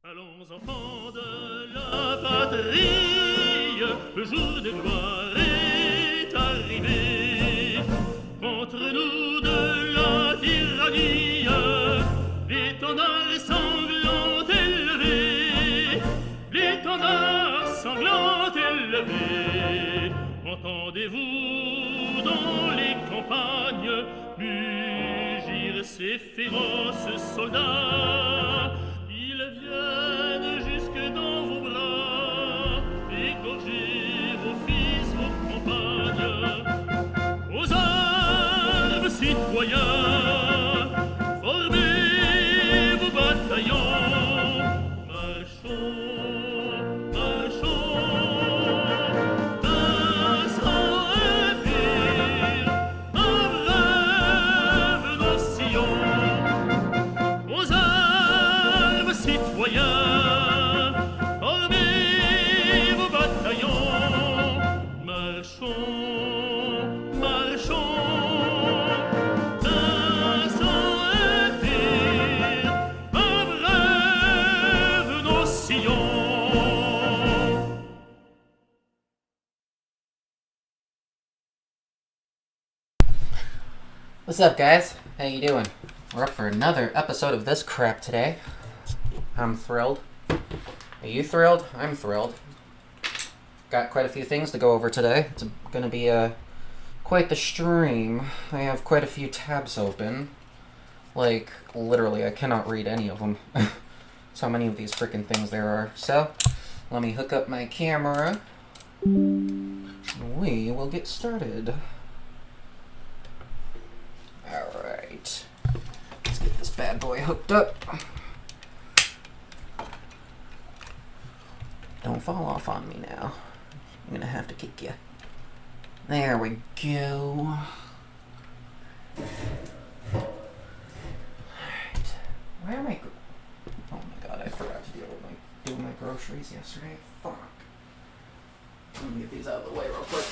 Allons enfants de la patrie, le jour de gloire est arrivé. Contre nous de la tyrannie, l'étendard sanglant élevé, l'étendard sanglant élevé. Entendez-vous dans les campagnes mugir ces féroces soldats? Ils viennent jusque dans vos bras, égorger vos fils, vos compagnes. Aux armes, citoyens, formez vos bataillons. Marchons, marchons, d'un sang impur, en brave nos sillons. Aux armes, citoyens, formez vos bataillons. Marchons, marchons, d'un sang impur, en brave nos sillons. What's up, guys? How you doing? We're up for another episode of this crap today. I'm thrilled. Are you thrilled? I'm thrilled. Got quite a few things to go over today. It's going to be quite the stream. I have quite a few tabs open. Like, literally, I cannot read any of them. So many of these freaking things there are. So, let me hook up my camera. We will get started. Alright. Let's get this bad boy hooked up. Don't fall off on me now. I'm gonna have to kick you. There we go. Alright. Where am I? Oh my god, I forgot to do my groceries yesterday. Fuck. Let me get these out of the way real quick.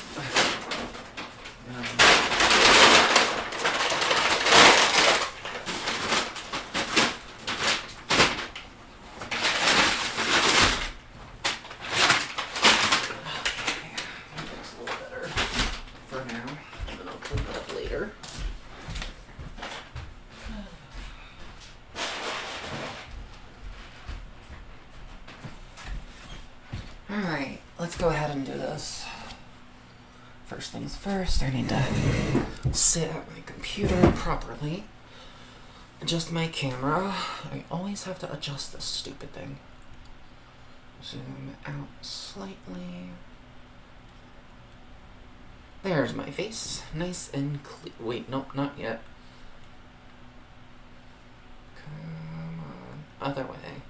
Alright, let's go ahead and do this. First things first, I need to sit at my computer properly. Adjust my camera. I always have to adjust this stupid thing. Zoom out slightly. There's my face. Nice and clear. Wait, nope, not yet. Come on. Other way.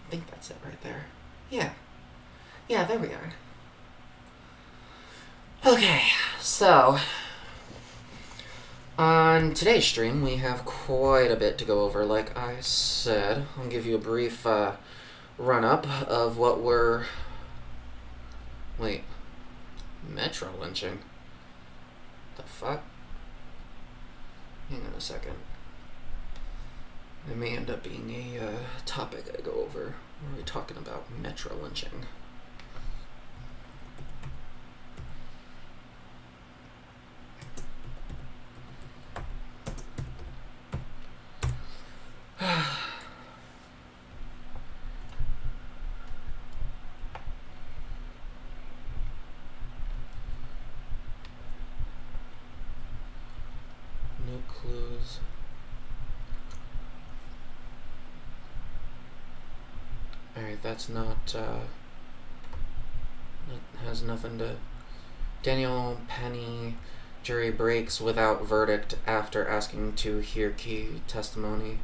I think that's it right there. Yeah. Yeah, there we are. Okay, so on today's stream, we have quite a bit to go over. Like I said, I'll give you a brief run-up of what we're... Wait. Metro lynching? The fuck? Hang on a second. It may end up being a topic I go over. We're talking about metro lynching. No clues. Alright, that's not, that has nothing to... Daniel Penny, jury breaks without verdict after asking to hear key testimony.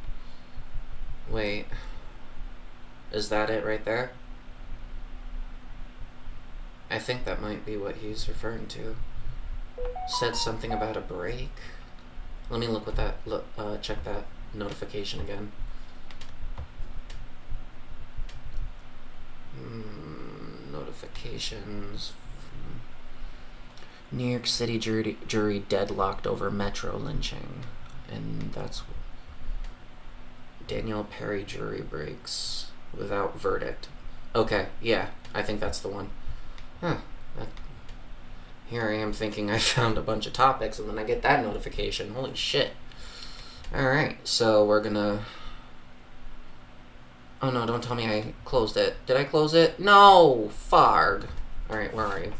Wait. Is that it right there? I think that might be what he's referring to. Said something about a break. Let me look with that, check that notification again. Notifications. New York City jury deadlocked over Metro lynching. And that's Daniel Perry jury breaks without verdict. Okay, yeah, I think that's the one. Huh. Here I am thinking I found a bunch of topics, and then I get that notification. Holy shit. Alright, so we're gonna... Oh no, don't tell me I closed it. Did I close it? No! Farg. Alright, where are you?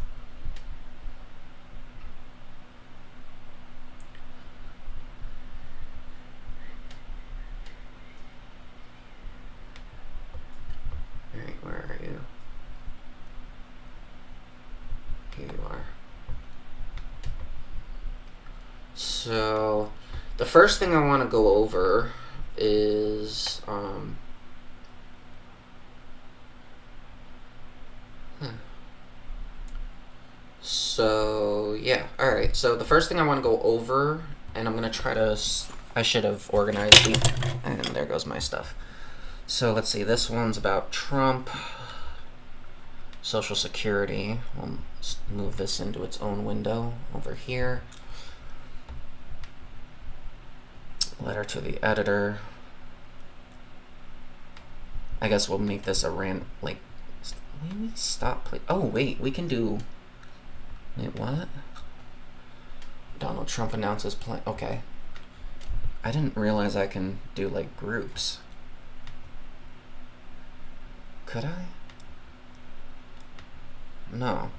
Alright, where are you? Here you are. So, the first thing I want to go over is, So, yeah, alright. So, the first thing I want to go over, and I'm going to try to... I should have organized these. And there goes my stuff. So, let's see. This one's about Trump. Social Security. We'll move this into its own window over here. Letter to the editor. I guess we'll make this a like... Maybe stop... Oh, wait. We can do... Wait, what? Donald Trump announces plan. Okay. I didn't realize I can do, like, groups. Could I? No.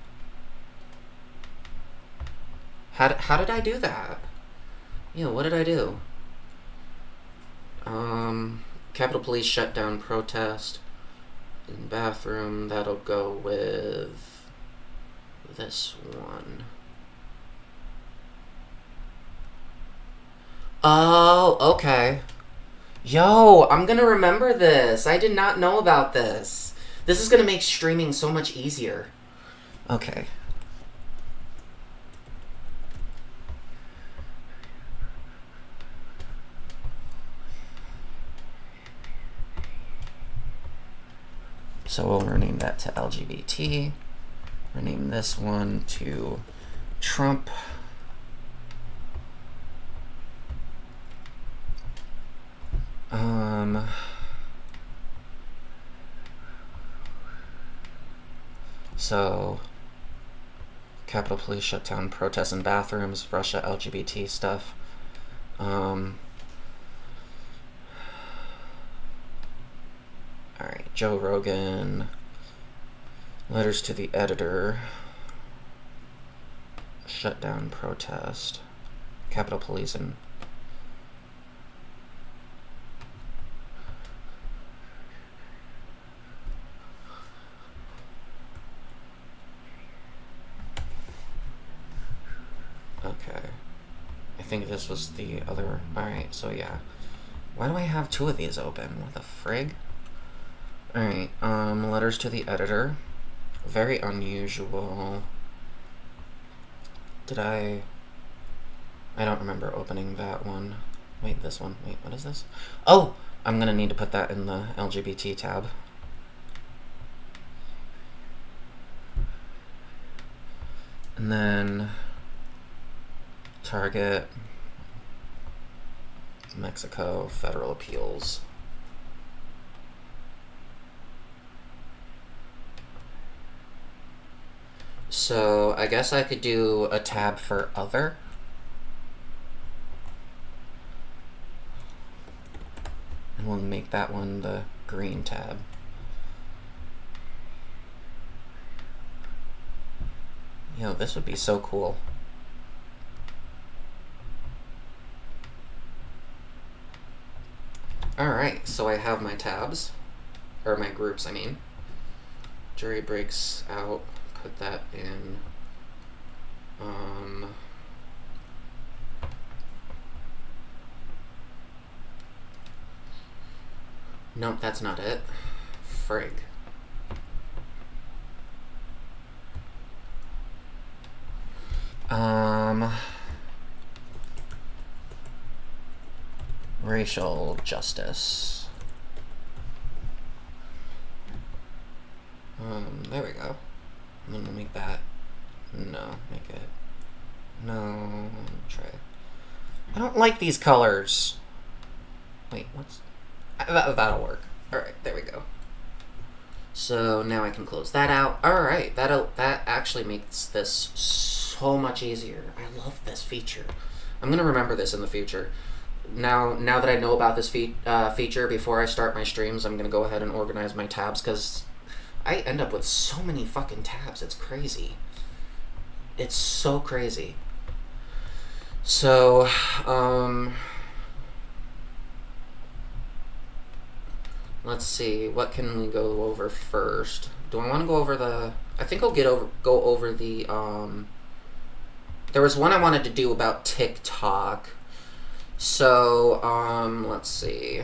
How did I do that? Yeah, what did I do? Capitol Police shut down protest in bathroom. That'll go with this one. Oh, okay. Yo, I'm gonna remember this. I did not know about this. This is gonna make streaming so much easier. Okay. So we'll rename that to LGBT. Rename this one to Trump. So Capitol Police shut down protests in bathrooms, Russia LGBT stuff. Alright, Joe Rogan. Letters to the editor. Shut down protest. Capitol Police and... Okay. I think this was the other... Alright, so yeah. Why do I have two of these open? What the frig? Alright, letters to the editor. Very unusual. Did I don't remember opening that one. Wait, this one. Wait, what is this? Oh! I'm gonna need to put that in the LGBT tab. And then... Target. Mexico. Federal Appeals. So, I guess I could do a tab for other. And we'll make that one the green tab. Yo, this would be so cool. Alright, so I have my tabs. Or my groups, I mean. Jury breaks out. Put that in. Nope, that's not it. Frig. Racial justice. There we go. I'm gonna make that. No, make it No, let me try. I don't like these colors. Wait, what's... That'll work. Alright, there we go. So now I can close that out. Alright, that actually makes this so much easier. I love this feature. I'm going to remember this in the future. Now that I know about this feature, before I start my streams, I'm going to go ahead and organize my tabs, because I end up with so many fucking tabs. It's crazy. It's so crazy. So, let's see. What can we go over first? Do I want to go over the... I think I'll go over the... There was one I wanted to do about TikTok. So, let's see.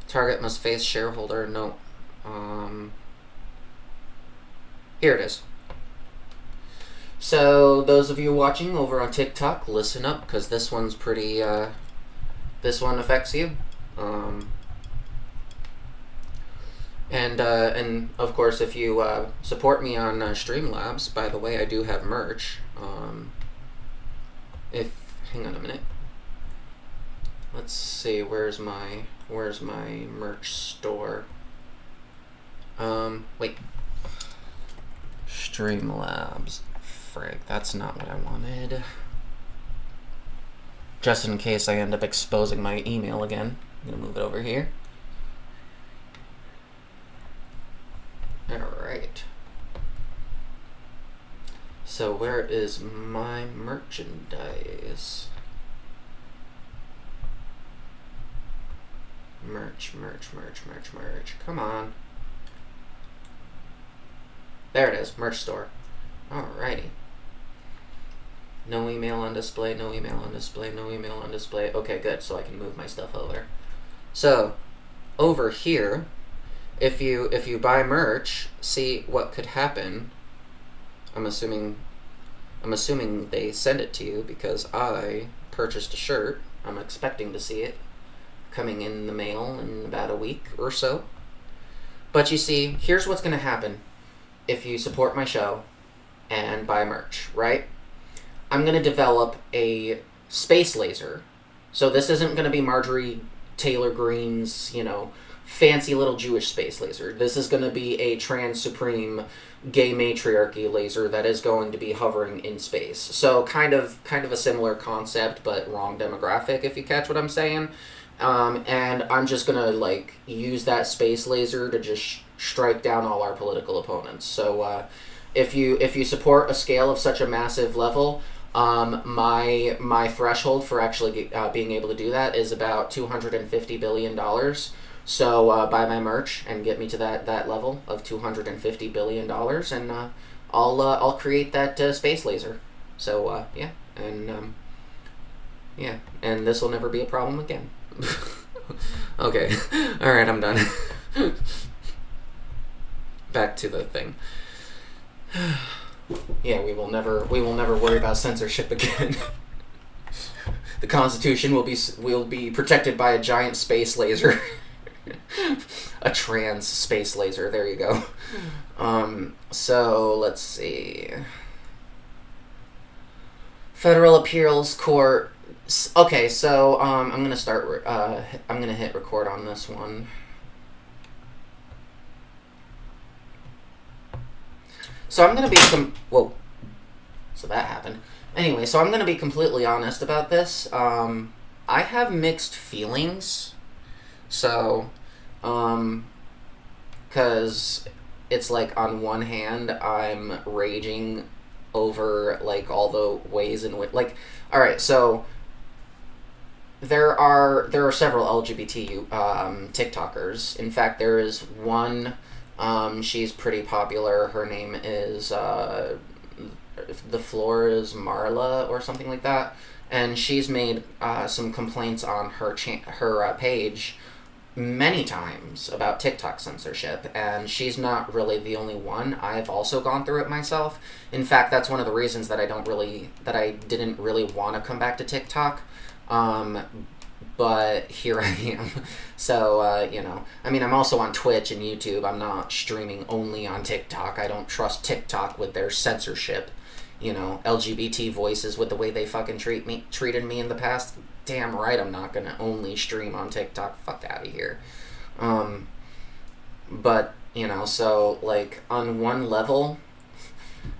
Target must face shareholder. No. Here it is. So, those of you watching over on TikTok, listen up, because this one's pretty, this one affects you. And of course, if you support me on Streamlabs, by the way, I do have merch. Hang on a minute. Let's see, where's my merch store? Wait. Streamlabs. Frig, that's not what I wanted. Just in case I end up exposing my email again, I'm gonna move it over here. Alright. So where is my merchandise? Merch. Come on. There it is, merch store. Alrighty. No email on display, no email on display, no email on display. Okay, good, so I can move my stuff over. So, over here, if you buy merch, see what could happen. I'm assuming they send it to you because I purchased a shirt. I'm expecting to see it coming in the mail in about a week or so. But you see, here's what's going to happen if you support my show and buy merch, right? I'm going to develop a space laser. So this isn't going to be Marjorie Taylor Greene's, fancy little Jewish space laser. This is going to be a trans supreme gay matriarchy laser that is going to be hovering in space. So kind of a similar concept, but wrong demographic, if you catch what I'm saying. And I'm just going to use that space laser to just strike down all our political opponents. So if you support a scale of such a massive level, my threshold for actually being able to do that is about $250 billion. So buy my merch and get me to that level of $250 billion, and I'll create that space laser. So yeah, and this will never be a problem again. Okay, all right, I'm done. Back to the thing. Yeah, we will never worry about censorship again. The Constitution will be protected by a giant space laser. A trans space laser. There you go. So let's see. Federal Appeals Court. Okay, so I'm gonna start. I'm gonna hit record on this one. So I'm gonna be whoa. So that happened. Anyway, so I'm gonna be completely honest about this. I have mixed feelings. So, because it's on one hand, I'm raging over, all the ways in which, alright, so, there are several LGBT TikTokers. In fact, there is one, she's pretty popular. Her name is, The Floor is Marla, or something like that. And she's made some complaints on her page many times about TikTok censorship, and she's not really the only one. I've also gone through it myself. In fact, that's one of the reasons that I didn't really want to come back to TikTok. But here I am. So, I'm also on Twitch and YouTube. I'm not streaming only on TikTok. I don't trust TikTok with their censorship. LGBT voices with the way they fucking treated me in the past. Damn right, I'm not gonna only stream on TikTok. Fuck out of here. But so like on one level,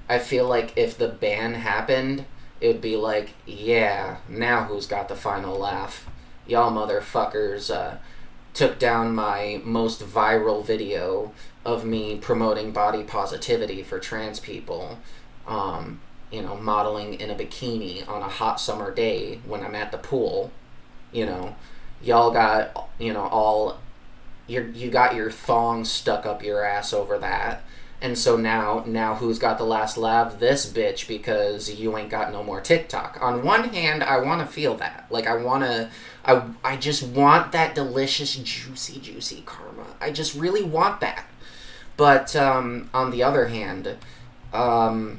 I feel like if the ban happened, it would be like, yeah, now who's got the final laugh? Y'all motherfuckers took down my most viral video of me promoting body positivity for trans people. Modeling in a bikini on a hot summer day when I'm at the pool. Y'all got, all, you got your thong stuck up your ass over that. And so now who's got the last laugh? This bitch, because you ain't got no more TikTok. On one hand, I want to feel that. Like, I just want that delicious, juicy karma. I just really want that. But, on the other hand, I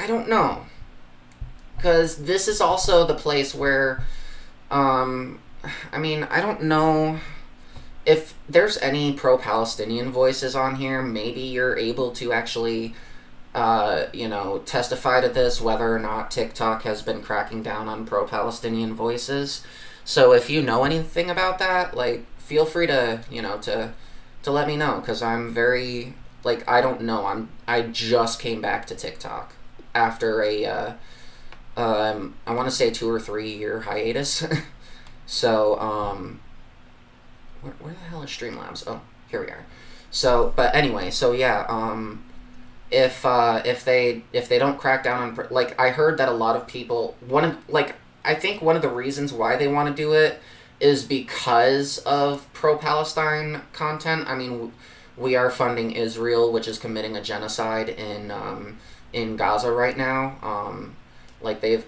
don't know. Because this is also the place where, I don't know if there's any pro-Palestinian voices on here. Maybe you're able to actually, testify to this, whether or not TikTok has been cracking down on pro-Palestinian voices. So if you know anything about that, like, feel free to, to let me know, because I'm very, like, I don't know. I just came back to TikTok after I want to say 2 or 3 year hiatus. So, where the hell is Streamlabs? Oh, here we are. So, but anyway, so yeah, if they don't crack down on, like, I heard that a lot of people I think one of the reasons why they want to do it is because of pro-Palestine content. I mean, we are funding Israel, which is committing a genocide in Gaza right now. They've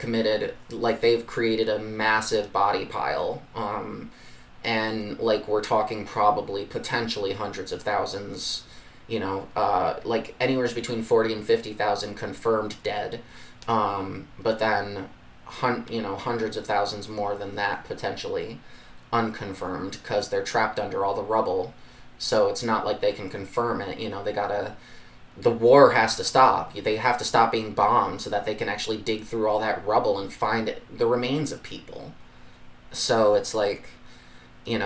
created a massive body pile. And, we're talking probably potentially hundreds of thousands, anywhere between 40 and 50,000 confirmed dead. But then, hundreds of thousands more than that potentially unconfirmed, because they're trapped under all the rubble. So it's not like they can confirm it. The war has to stop. They have to stop being bombed so that they can actually dig through all that rubble and find the remains of people. So it's like, I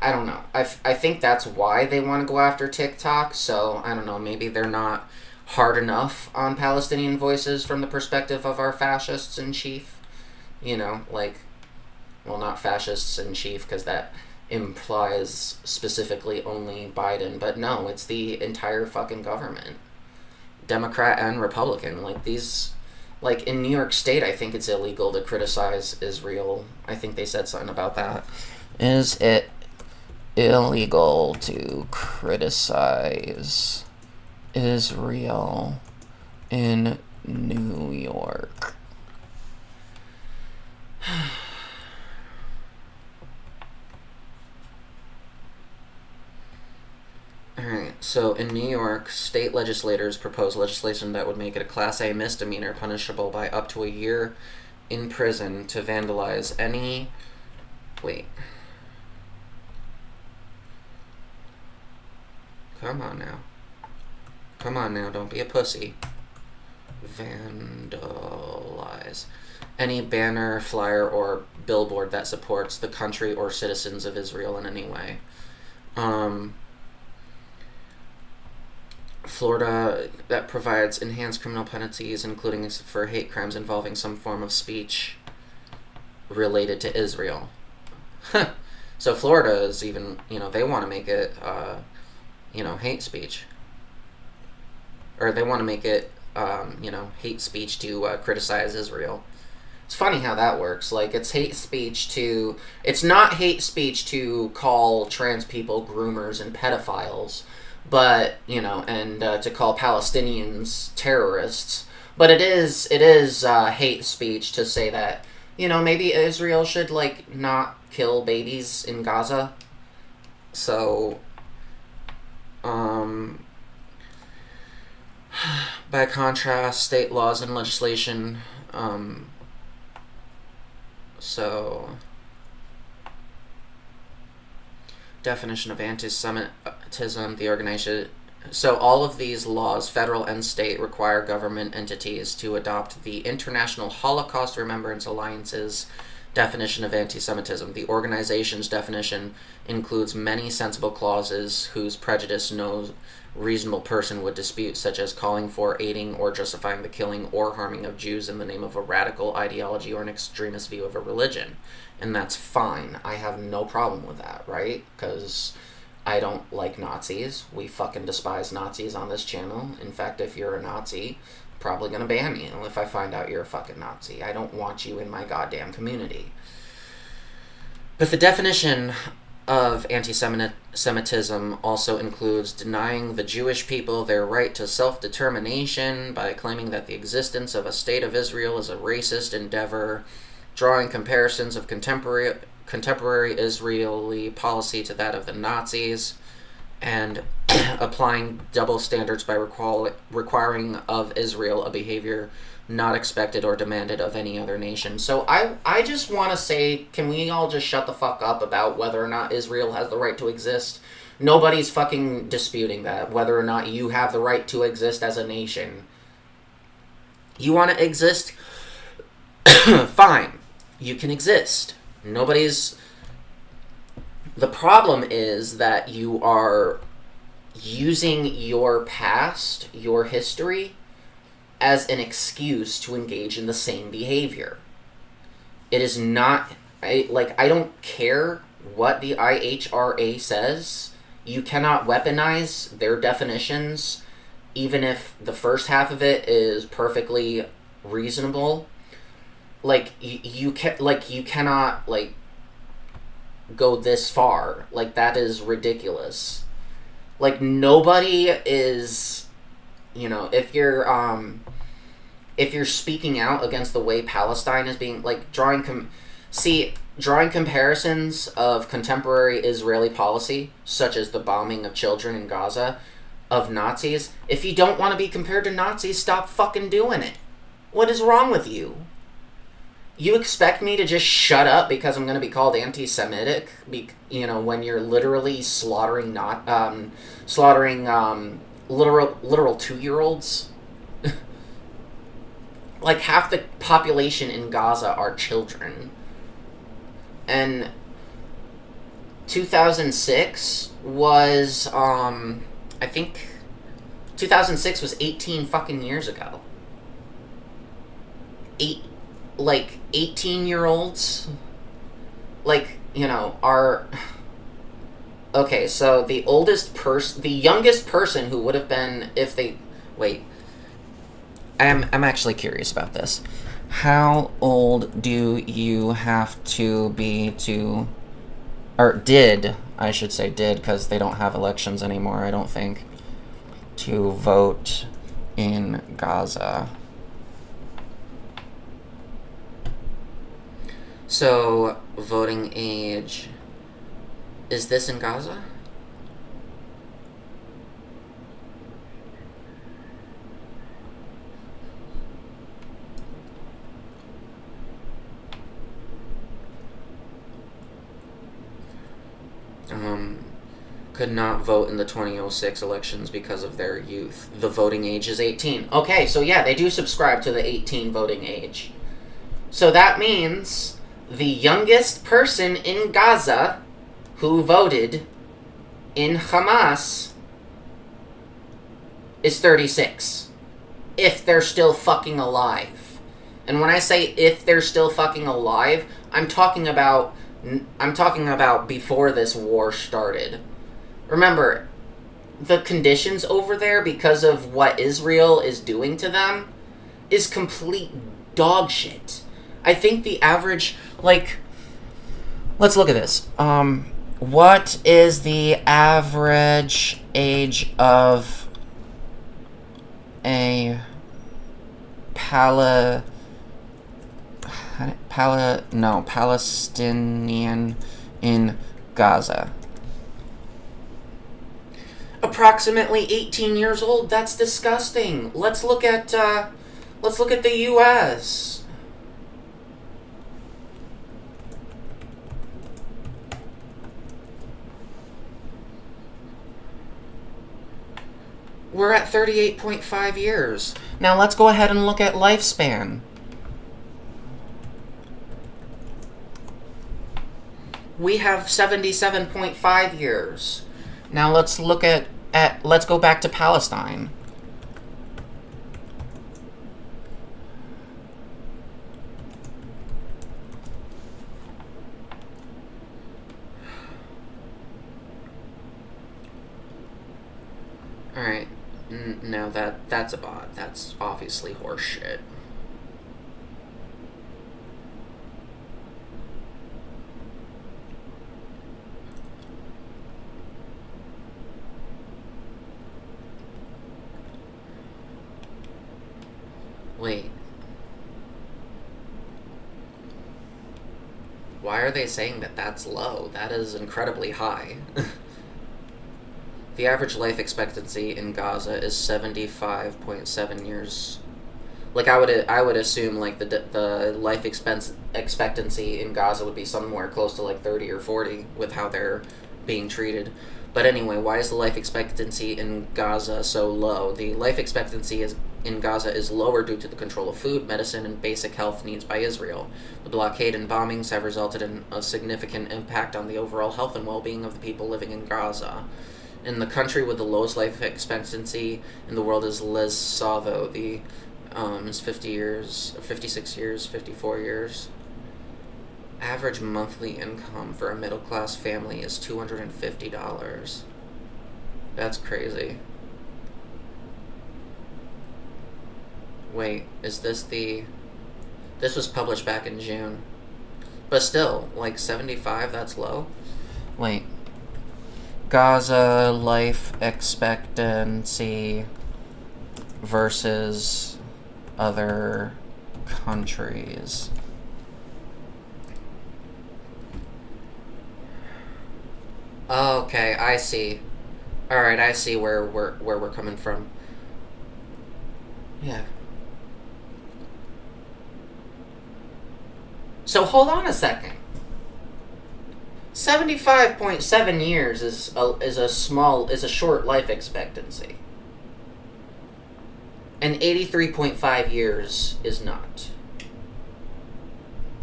don't know. I think that's why they want to go after TikTok. So I don't know. Maybe they're not hard enough on Palestinian voices from the perspective of our fascists in chief. Well, not fascists in chief, because that implies specifically only Biden, but no, it's the entire fucking government, Democrat and Republican. In New York State, I think it's illegal to criticize Israel. I think they said something about that. Is it illegal to criticize Israel in New York? Alright, so in New York, state legislators proposed legislation that would make it a Class A misdemeanor punishable by up to a year in prison to vandalize any... Wait. Come on now, don't be a pussy. Vandalize any banner, flyer, or billboard that supports the country or citizens of Israel in any way. Florida, that provides enhanced criminal penalties, including for hate crimes involving some form of speech related to Israel. So Florida is even, they want to make it, hate speech. Or they want to make it, hate speech to criticize Israel. It's funny how that works. It's hate speech to... It's not hate speech to call trans people groomers and pedophiles, but, and to call Palestinians terrorists. But it is hate speech to say that, maybe Israel should, not kill babies in Gaza. So, by contrast, state laws and legislation, definition of anti-Semitism, the So all of these laws, federal and state, require government entities to adopt the International Holocaust Remembrance Alliance's definition of anti-Semitism. The organization's definition includes many sensible clauses whose prejudice no reasonable person would dispute, such as calling for, aiding, or justifying the killing or harming of Jews in the name of a radical ideology or an extremist view of a religion. And that's fine. I have no problem with that, right? Because I don't like Nazis. We fucking despise Nazis on this channel. In fact, if you're a Nazi, probably gonna ban you if I find out you're a fucking Nazi. I don't want you in my goddamn community. But the definition of anti-Semitism also includes denying the Jewish people their right to self-determination by claiming that the existence of a state of Israel is a racist endeavor, drawing comparisons of contemporary Israeli policy to that of the Nazis, and applying double standards by requiring of Israel a behavior not expected or demanded of any other nation. So I just want to say, can we all just shut the fuck up about whether or not Israel has the right to exist? Nobody's fucking disputing that, whether or not you have the right to exist as a nation. You want to exist? Fine. You can exist. Nobody's... The problem is that you are using your past, your history, as an excuse to engage in the same behavior. It is not... I don't care what the IHRA says. You cannot weaponize their definitions, even if the first half of it is perfectly reasonable. You cannot go this far. That is ridiculous. Nobody is, if you're speaking out against the way Palestine is being, drawing comparisons of contemporary Israeli policy, such as the bombing of children in Gaza, of Nazis. If you don't want to be compared to Nazis, stop fucking doing it. What is wrong with you? You expect me to just shut up because I'm going to be called anti-Semitic, when you're literally slaughtering literal 2-year-olds? Half the population in Gaza are children. And 2006 was, 2006 was 18 fucking years ago. 18-year-olds, are... Okay, so the youngest person who would have been, if they... Wait. I'm actually curious about this. How old do you have to be to... Or did, I should say did, because they don't have elections anymore, I don't think, to vote in Gaza? So, voting age... Is this in Gaza? Could not vote in the 2006 elections because of their youth. The voting age is 18. Okay, so yeah, they do subscribe to the 18 voting age. So that means the youngest person in Gaza who voted in Hamas is 36. If they're still fucking alive. And when I say if they're still fucking alive, I'm talking about before this war started. Remember, the conditions over there, because of what Israel is doing to them, is complete dog shit. I think the average, let's look at this. What is the average age of a Palestinian in Gaza? Approximately 18 years old. That's disgusting. Let's look at the U.S. We're at 38.5 years. Now let's go ahead and look at lifespan. We have 77.5 years. Now let's look at let's go back to Palestine. Alright, no, that's a bot. That's obviously horseshit. Wait. Why are they saying that that's low? That is incredibly high. The average life expectancy in Gaza is 75.7 years. Like, I would assume, like, the life expectancy in Gaza would be somewhere close to, like, 30 or 40 with how they're being treated. But anyway, why is the life expectancy in Gaza so low? The life expectancy in Gaza is lower due to the control of food, medicine, and basic health needs by Israel. The blockade and bombings have resulted in a significant impact on the overall health and well-being of the people living in Gaza. In the country with the lowest life expectancy in the world is Lesotho. The is 50 years, 56 years, 54 years. Average monthly income for a middle-class family is $250. That's crazy. Wait, is this the... This was published back in June. But still, like 75, that's low? Wait. Gaza life expectancy versus other countries. Okay, I see. Alright, I see where we're coming from. Yeah. So hold on a second. 75.7 years is a short life expectancy. And 83.5 years is not.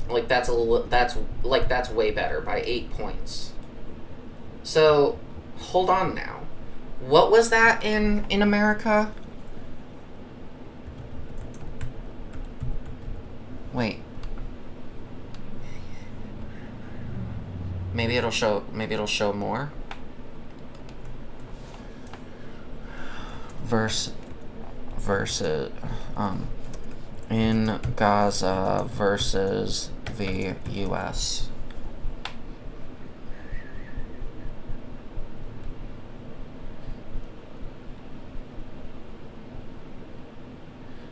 Like that's way better by 8 points. So, hold on now. What was that in America? Wait. Maybe it'll show more. Versus in Gaza versus the US.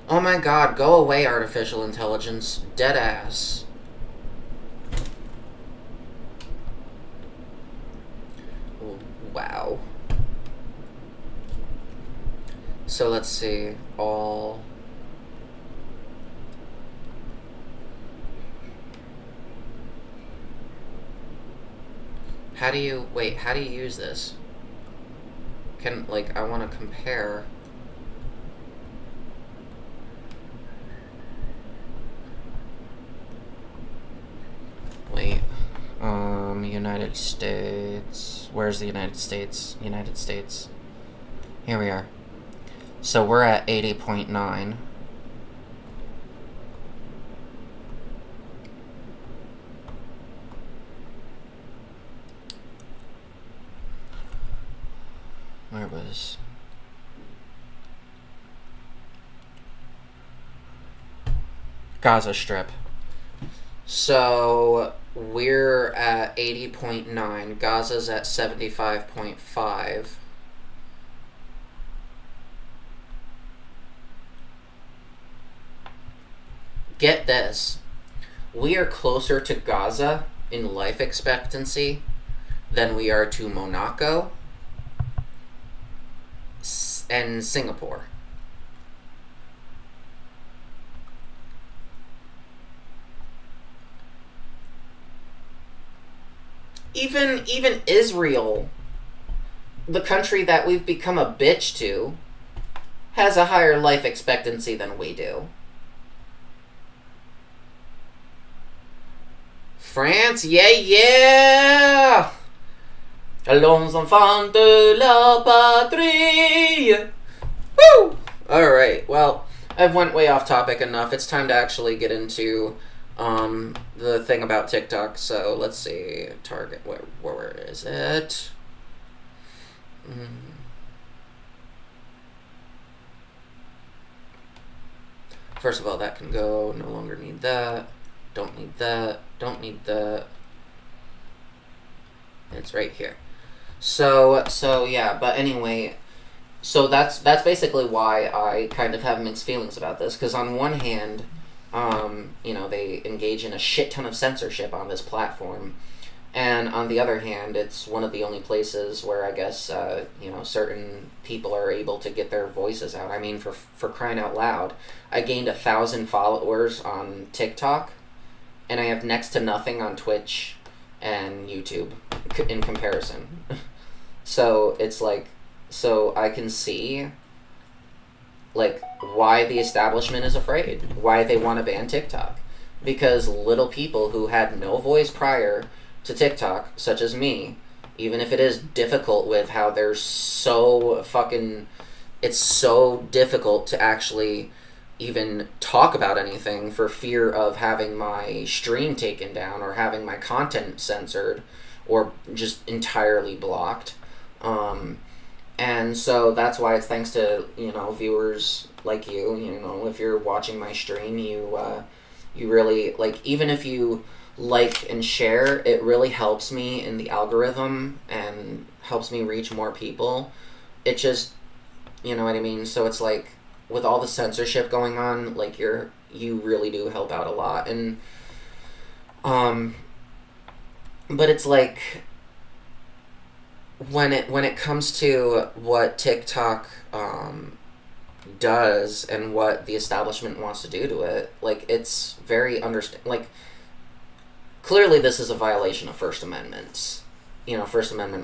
Oh my god, go away, artificial intelligence. Deadass. Wow. So let's see. All... How do you use this? I want to compare... Wait, United States, where's the United States? United States. Here we are. So we're at 80.9. Where was... Gaza Strip. So we're at 80.9. Gaza's at 75.5. Get this. We are closer to Gaza in life expectancy than we are to Monaco and Singapore. Even Israel, the country that we've become a bitch to, has a higher life expectancy than we do. France, yeah! Allons enfants de la patrie! Woo! Alright, well, I've went way off topic enough. It's time to actually get into the thing about TikTok. So let's see. Target, where is it? First of all, that can go. No longer need that. Don't need that. Don't need that. It's right here. So yeah, but anyway, so that's basically why I kind of have mixed feelings about this, because on one hand, they engage in a shit ton of censorship on this platform, and on the other hand, it's one of the only places where I guess certain people are able to get their voices out. I mean, for crying out loud, I gained 1,000 followers on TikTok, and I have next to nothing on Twitch and YouTube in comparison. So it's like, so I can see like why the establishment is afraid, why they want to ban TikTok, because little people who had no voice prior to TikTok, such as me, even if it is difficult with how they're so fucking, it's so difficult to actually even talk about anything for fear of having my stream taken down or having my content censored or just entirely blocked. And so that's why it's thanks to, viewers like you, if you're watching my stream, you really, like, even if you like and share, it really helps me in the algorithm and helps me reach more people. It just, you know what I mean? So it's like, with all the censorship going on, like, you really do help out a lot. And, but it's like, when it comes to what TikTok does and what the establishment wants to do to it, like, it's very like, clearly this is a violation of First Amendment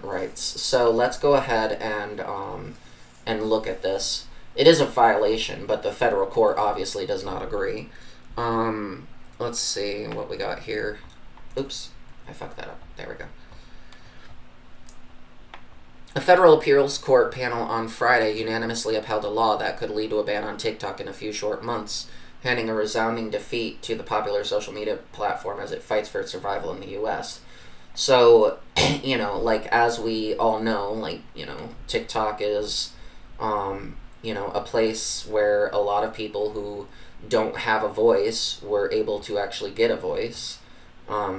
rights. So let's go ahead and look at this. It is a violation, but the federal court obviously does not agree. Let's see what we got here. Oops, I fucked that up. There we go. A federal appeals court panel on Friday unanimously upheld a law that could lead to a ban on TikTok in a few short months, handing a resounding defeat to the popular social media platform as it fights for its survival in the U.S. So, like, as we all know, like, TikTok is, a place where a lot of people who don't have a voice were able to actually get a voice,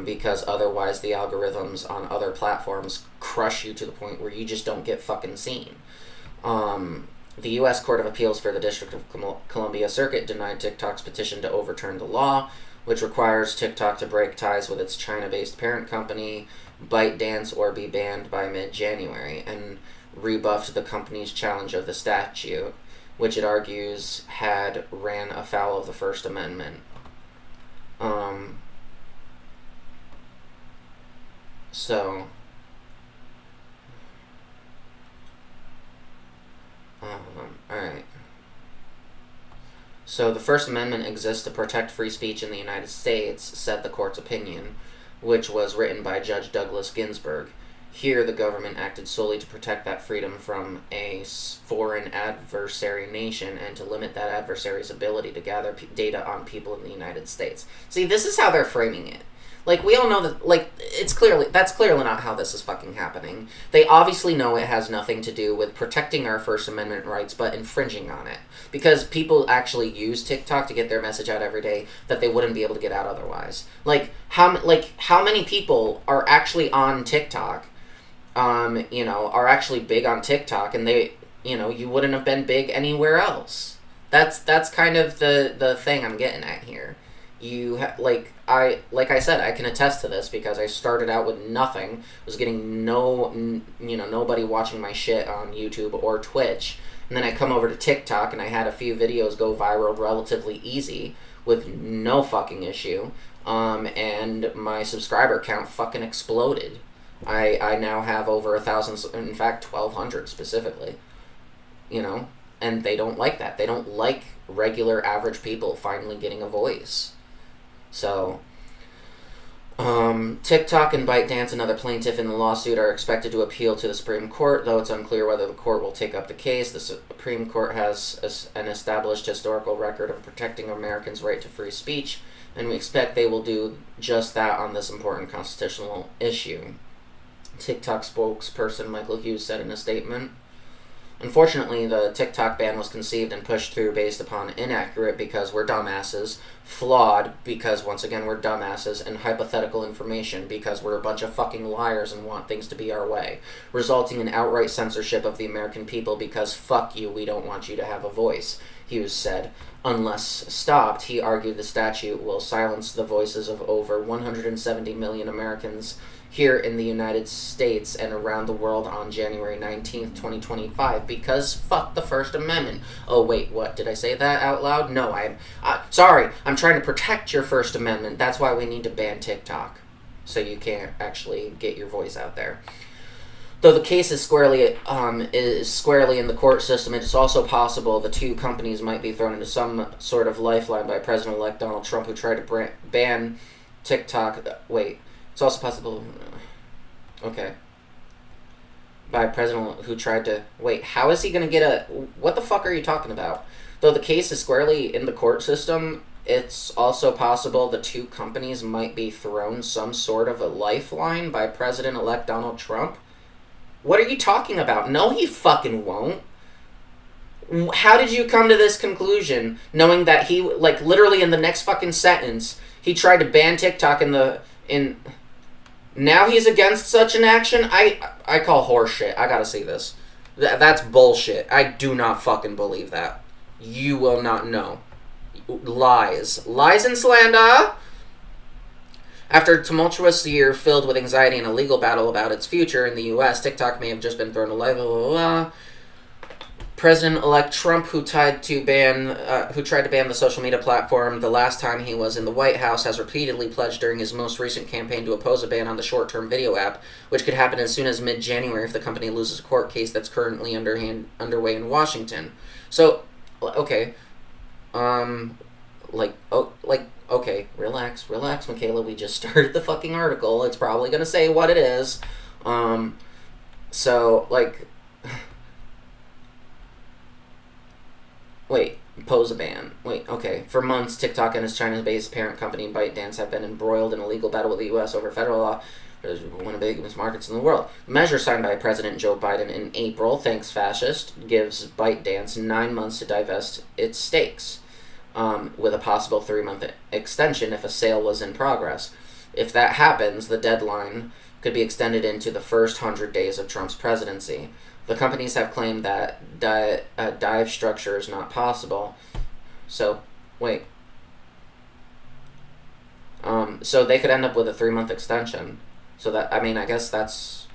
because otherwise the algorithms on other platforms crush you to the point where you just don't get fucking seen. The U.S. Court of Appeals for the District of Columbia Circuit denied TikTok's petition to overturn the law, which requires TikTok to break ties with its China-based parent company, ByteDance, or be banned by mid-January, and rebuffed the company's challenge of the statute, which it argues had ran afoul of the First Amendment. Alright. So the First Amendment exists to protect free speech in the United States, said the court's opinion, which was written by Judge Douglas Ginsburg. Here, the government acted solely to protect that freedom from a foreign adversary nation and to limit that adversary's ability to gather data on people in the United States. See, this is how they're framing it. Like, we all know that, like, that's clearly not how this is fucking happening. They obviously know it has nothing to do with protecting our First Amendment rights, but infringing on it. Because people actually use TikTok to get their message out every day that they wouldn't be able to get out otherwise. How many people are actually on TikTok, are actually big on TikTok, and they, you wouldn't have been big anywhere else. That's kind of the thing I'm getting at here. Like I said, I can attest to this because I started out with nothing, was getting nobody watching my shit on YouTube or Twitch, and then I come over to TikTok and I had a few videos go viral relatively easy with no fucking issue, and my subscriber count fucking exploded. I now have over 1,000, in fact 1,200 specifically, and they don't like that. They don't like regular average people finally getting a voice. So TikTok and ByteDance, another plaintiff in the lawsuit, are expected to appeal to the Supreme Court, though it's unclear whether the court will take up the case. The Supreme Court has an established historical record of protecting Americans' right to free speech, and we expect they will do just that on this important constitutional issue. TikTok spokesperson Michael Hughes said in a statement, "Unfortunately, the TikTok ban was conceived and pushed through based upon inaccurate because we're dumbasses, flawed because, once again, we're dumbasses, and hypothetical information because we're a bunch of fucking liars and want things to be our way, resulting in outright censorship of the American people because fuck you, we don't want you to have a voice," Hughes said. Unless stopped, he argued the statute will silence the voices of over 170 million Americans here in the United States and around the world on January 19th, 2025, because fuck the First Amendment. Oh, wait, what? Did I say that out loud? No, sorry, I'm trying to protect your First Amendment. That's why we need to ban TikTok, so you can't actually get your voice out there. Though the case is squarely in the court system, it's also possible the two companies might be thrown into some sort of lifeline by President-elect Donald Trump, who tried to ban TikTok. Wait. It's also possible, okay, by a president who tried to, wait, how is he going to get a, what the fuck are you talking about? Though the case is squarely in the court system, it's also possible the two companies might be thrown some sort of a lifeline by President-elect Donald Trump. What are you talking about? No, he fucking won't. How did you come to this conclusion, knowing that he, like, literally in the next fucking sentence, he tried to ban TikTok now he's against such an action? I call horseshit. I gotta say this. That's bullshit. I do not fucking believe that. You will not know. Lies. Lies and slander! After a tumultuous year filled with anxiety and a legal battle about its future in the U.S., TikTok may have just been thrown away. President-elect Trump, who tried to ban the social media platform the last time he was in the White House, has repeatedly pledged during his most recent campaign to oppose a ban on the short-term video app, which could happen as soon as mid-January if the company loses a court case that's currently underway in Washington. So, okay, okay, relax, Michaela. We just started the fucking article. It's probably gonna say what it is. Wait, pose a ban. Wait, okay. For months, TikTok and its China-based parent company, ByteDance, have been embroiled in a legal battle with the U.S. over federal law. It's one of the biggest markets in the world. The measure signed by President Joe Biden in April, thanks fascist, gives ByteDance 9 months to divest its stakes, with a possible 3-month extension if a sale was in progress. If that happens, the deadline could be extended into the first 100 days of Trump's presidency. The companies have claimed that a dive structure is not possible. So, wait. So they could end up with a 3-month extension. So that, I guess that's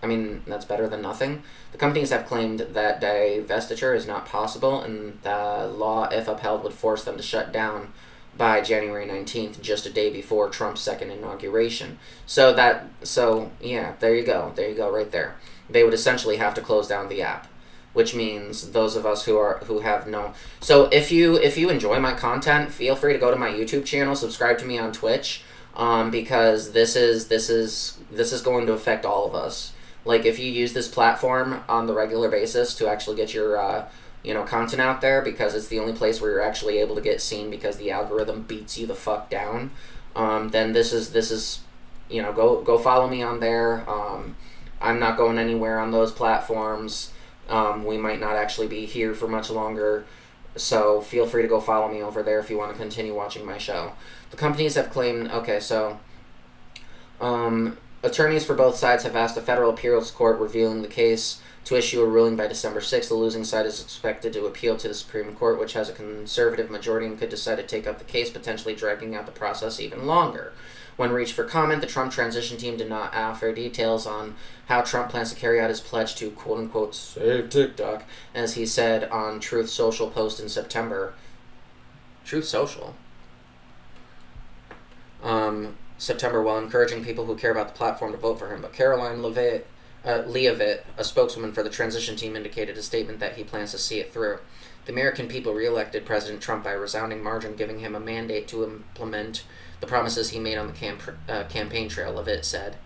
better than nothing. The companies have claimed that divestiture is not possible, and the law, if upheld, would force them to shut down by January 19th, just a day before Trump's second inauguration. So yeah, there you go right there. They would essentially have to close down the app, which means those of us who have no. So if you enjoy my content, feel free to go to my YouTube channel, subscribe to me on Twitch, because this is going to affect all of us. Like, if you use this platform on the regular basis to actually get your content out there, because it's the only place where you're actually able to get seen because the algorithm beats you the fuck down, then this is go follow me on there. I'm not going anywhere on those platforms. We might not actually be here for much longer, so feel free to go follow me over there if you want to continue watching my show. The companies have claimed, attorneys for both sides have asked the Federal Appeals Court reviewing the case to issue a ruling by December 6th. The losing side is expected to appeal to the Supreme Court, which has a conservative majority and could decide to take up the case, potentially dragging out the process even longer. When reached for comment, the Trump transition team did not offer details on how Trump plans to carry out his pledge to quote-unquote save TikTok, as he said on Truth Social post in September. Truth Social? September, while encouraging people who care about the platform to vote for him. But Caroline Levitt, Leavitt, a spokeswoman for the transition team, indicated a statement that he plans to see it through. The American people re-elected President Trump by a resounding margin, giving him a mandate to implement the promises he made on the campaign trail. Leavitt said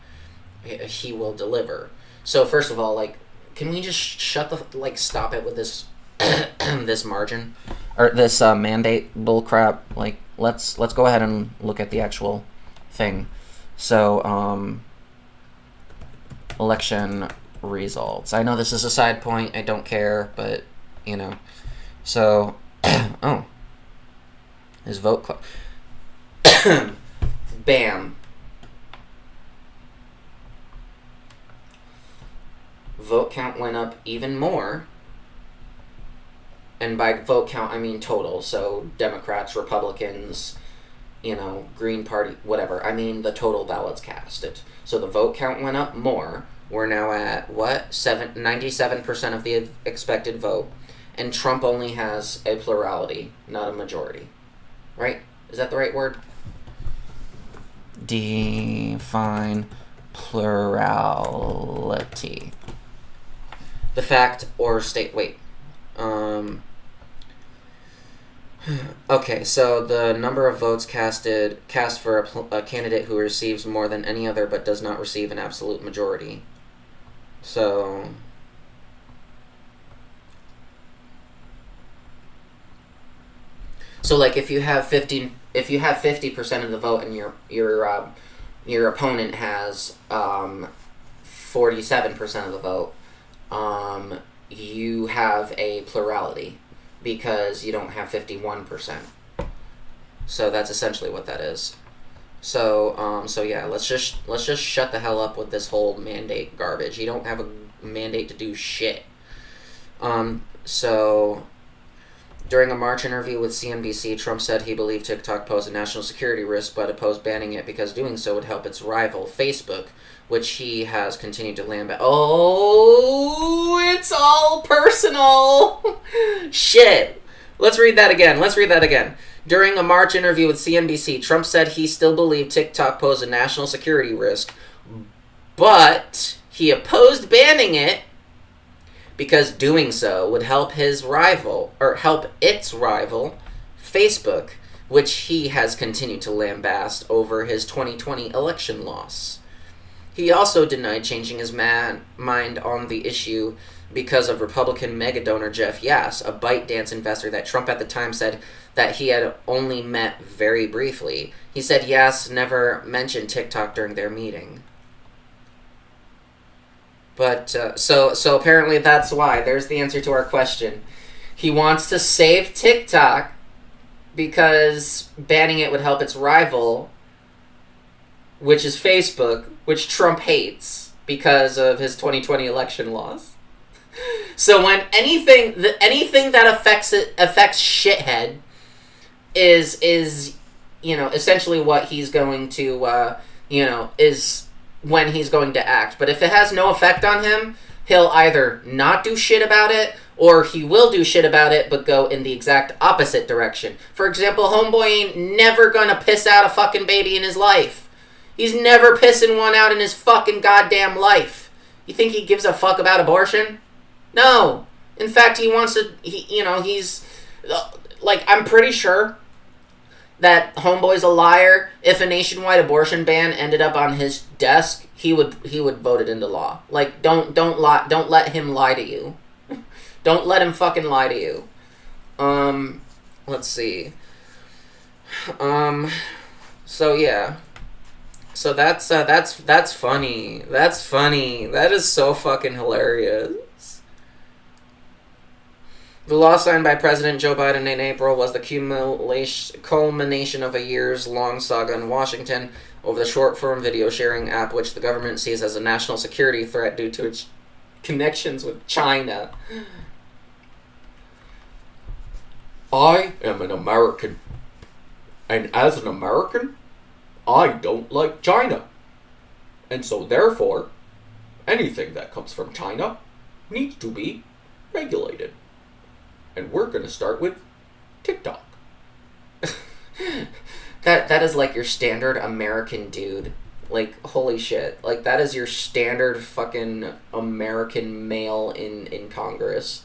he will deliver. So first of all, like, can we just stop it with this this margin or this mandate bullcrap? Like, let's go ahead and look at the actual thing. So election results. I know this is a side point. I don't care, but you know. So, oh, his vote bam. Vote count went up even more. And by vote count, I mean total. So Democrats, Republicans, Green Party, whatever. I mean the total ballots casted. So the vote count went up more. We're now at, 97% of the expected vote. And Trump only has a plurality, not a majority. Right? Is that the right word? Define plurality. The fact or state... Wait. Okay, so the number of votes cast for a candidate who receives more than any other but does not receive an absolute majority. So... So, like, if you have 50% of the vote and your opponent has 47% of the vote, you have a plurality because you don't have 51%. So that's essentially what that is. So yeah, let's just shut the hell up with this whole mandate garbage. You don't have a mandate to do shit. So. During a March interview with CNBC, Trump said he believed TikTok posed a national security risk, but opposed banning it because doing so would help its rival, Facebook, which he has continued to lambaste. Oh, it's all personal! Shit! Let's read that again. During a March interview with CNBC, Trump said he still believed TikTok posed a national security risk, but he opposed banning it because doing so would help its rival, Facebook, which he has continued to lambaste over his 2020 election loss. He also denied changing his mind on the issue because of Republican megadonor Jeff Yass, a ByteDance investor that Trump at the time said that he had only met very briefly. He said Yass never mentioned TikTok during their meeting. But, so apparently that's why. There's the answer to our question. He wants to save TikTok because banning it would help its rival, which is Facebook, which Trump hates because of his 2020 election loss. So when anything that affects shithead is essentially what he's going to, is when he's going to act. But if it has no effect on him, he'll either not do shit about it, or he will do shit about it, but go in the exact opposite direction. For example, homeboy ain't never gonna piss out a fucking baby in his life. He's never pissing one out in his fucking goddamn life. You think he gives a fuck about abortion? No. In fact, he wants to, he's, like, I'm pretty sure that homeboy's a liar. If a nationwide abortion ban ended up on his desk, he would vote it into law. Like, don't let him lie to you. Don't let him fucking lie to you. Let's see. So yeah. So that's funny. That's funny. That is so fucking hilarious. The law signed by President Joe Biden in April was the culmination of a years-long saga in Washington over the short-form video sharing app, which the government sees as a national security threat due to its connections with China. I am an American, and as an American, I don't like China. And so therefore, anything that comes from China needs to be regulated. And we're going to start with TikTok. That is like your standard American dude Like, holy shit. Like, that is your standard fucking American male in Congress.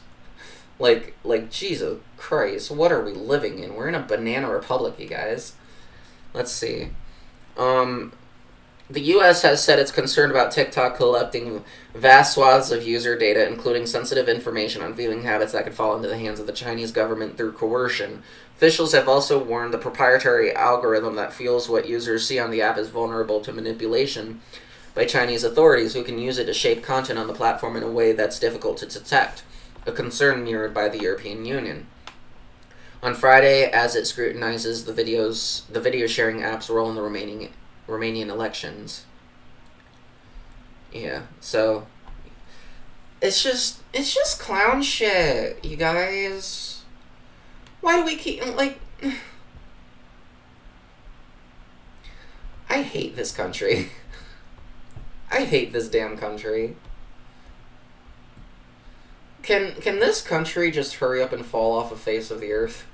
Like, Jesus Christ, what are we living in? We're in a banana republic, you guys. Let's see. The U.S. has said it's concerned about TikTok collecting vast swaths of user data, including sensitive information on viewing habits that could fall into the hands of the Chinese government through coercion. Officials have also warned the proprietary algorithm that fuels what users see on the app is vulnerable to manipulation by Chinese authorities, who can use it to shape content on the platform in a way that's difficult to detect, a concern mirrored by the European Union. On Friday, as it scrutinizes the video sharing app's role in the Romanian elections. Yeah, so it's just clown shit, you guys. Why do we keep, like, I hate this country. I hate this damn country. Can this country just hurry up and fall off the face of the earth?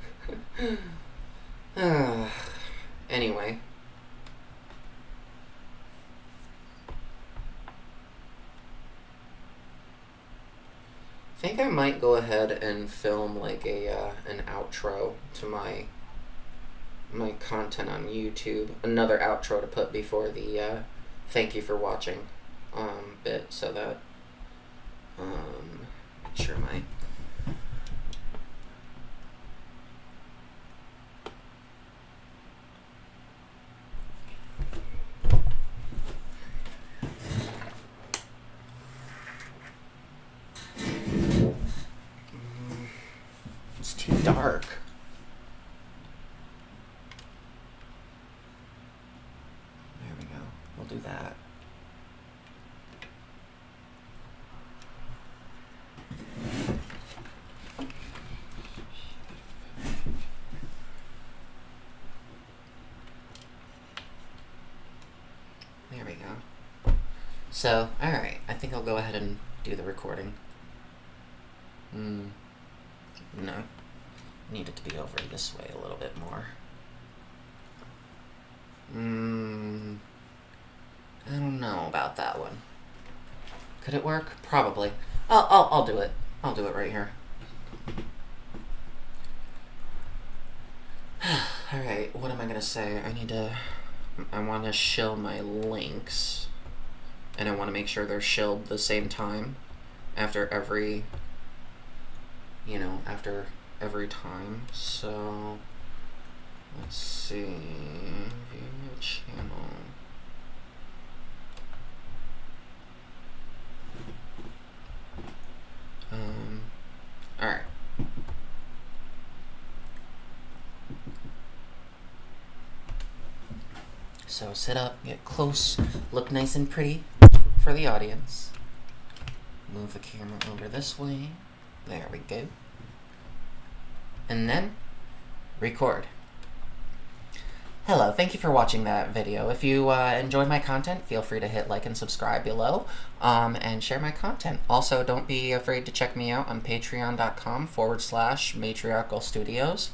Anyway. I think I might go ahead and film like an outro to my content on YouTube. Another outro to put before the thank you for watching bit, so that make sure my it's too dark. There we go. We'll do that. There we go. So, alright, I think I'll go ahead and do the recording. No. Need it to be over this way a little bit more. I don't know about that one. Could it work? Probably. I'll do it. I'll do it right here. Alright, what am I gonna say? I want to shill my links, and I want to make sure they're shilled the same time after every time. So let's see, view channel. All right. So sit up, get close, look nice and pretty for the audience. Move the camera over this way. There we go. And then record. Hello, thank you for watching that video. If you enjoyed my content, feel free to hit like and subscribe below, and share my content. Also, don't be afraid to check me out on patreon.com/matriarchal studios.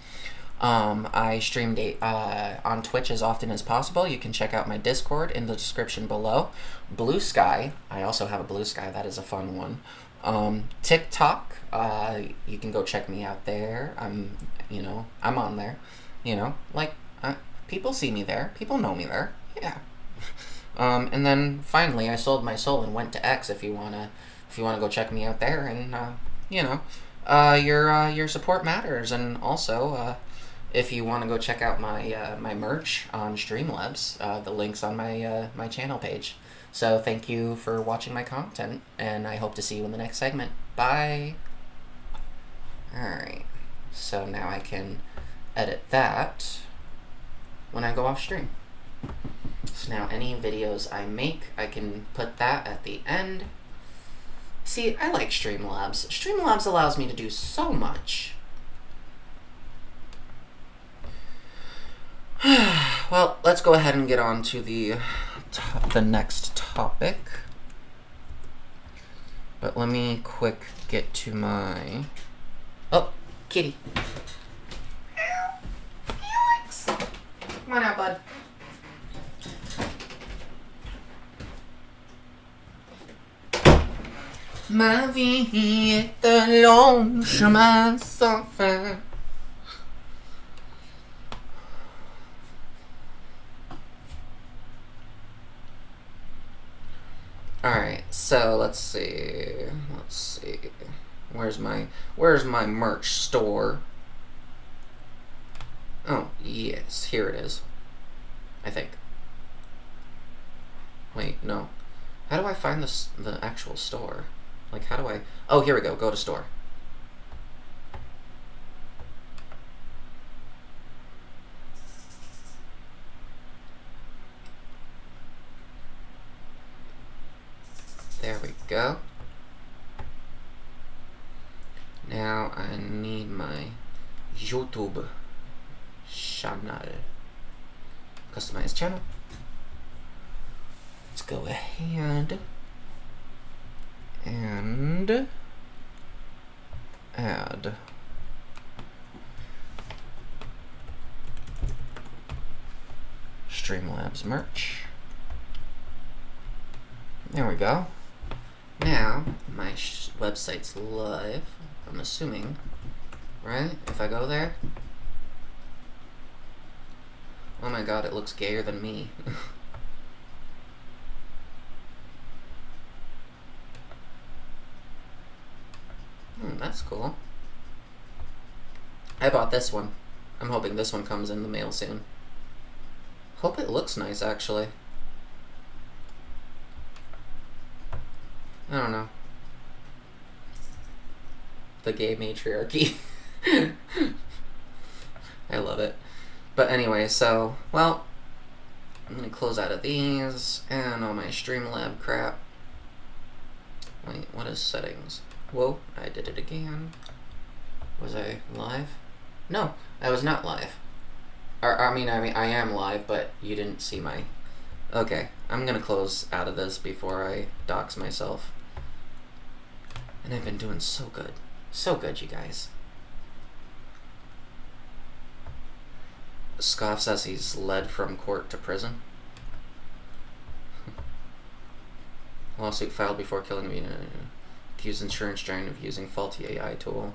I stream on Twitch as often as possible. You can check out my Discord in the description below. Blue Sky, I also have a Blue Sky, that is a fun one. TikTok, you can go check me out there. I'm on there. People see me there. People know me there. Yeah. And then finally, I sold my soul and went to X. If you wanna go check me out there, and your support matters. And also, if you want to go check out my my merch on Streamlabs, the link's on my channel page. So thank you for watching my content, and I hope to see you in the next segment. Bye. All right. So now I can edit that when I go off stream. So now any videos I make, I can put that at the end. See, I like Streamlabs. Streamlabs allows me to do so much. Well, let's go ahead and get on to the next topic. But let me quick get to my... Oh, kitty. Felix! Come on out, bud. Ma vie est un long chemin sans fin. Alright, so let's see. Where's my merch store? Oh, yes, here it is. I think. Wait, no. How do I find the actual store? Like, how do I... Oh, here we go. Go to store. There we go. Now I need my YouTube channel. Customize channel. Let's go ahead and add Streamlabs merch. There we go. Now my website's live, I'm assuming, right? If I go there. Oh my god, it looks gayer than me. That's cool. I bought this one. I'm hoping this one comes in the mail soon. Hope it looks nice, actually. I don't know. The gay matriarchy. I love it. But anyway, so, well, I'm gonna close out of these and all my Streamlab crap. Wait, what is settings? Whoa, I did it again. Was I live? No, I was not live. I mean, I am live, but you didn't see my... Okay, I'm gonna close out of this before I dox myself. And I've been doing so good. So good, you guys. Scoff says he's led from court to prison. Lawsuit filed before killing me. Accused insurance giant of using faulty AI tool.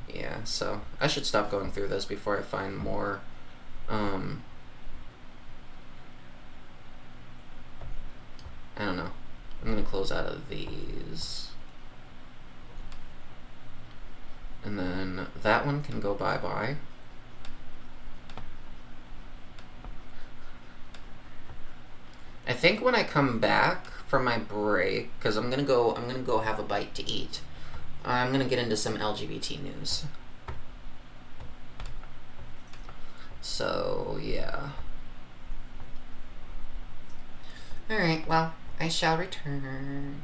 Yeah, so I should stop going through this before I find more I don't know. I'm gonna close out of these. And then that one can go bye-bye. I think when I come back from my break, because I'm gonna go have a bite to eat. I'm gonna get into some LGBT news. So yeah. Alright, well, I shall return.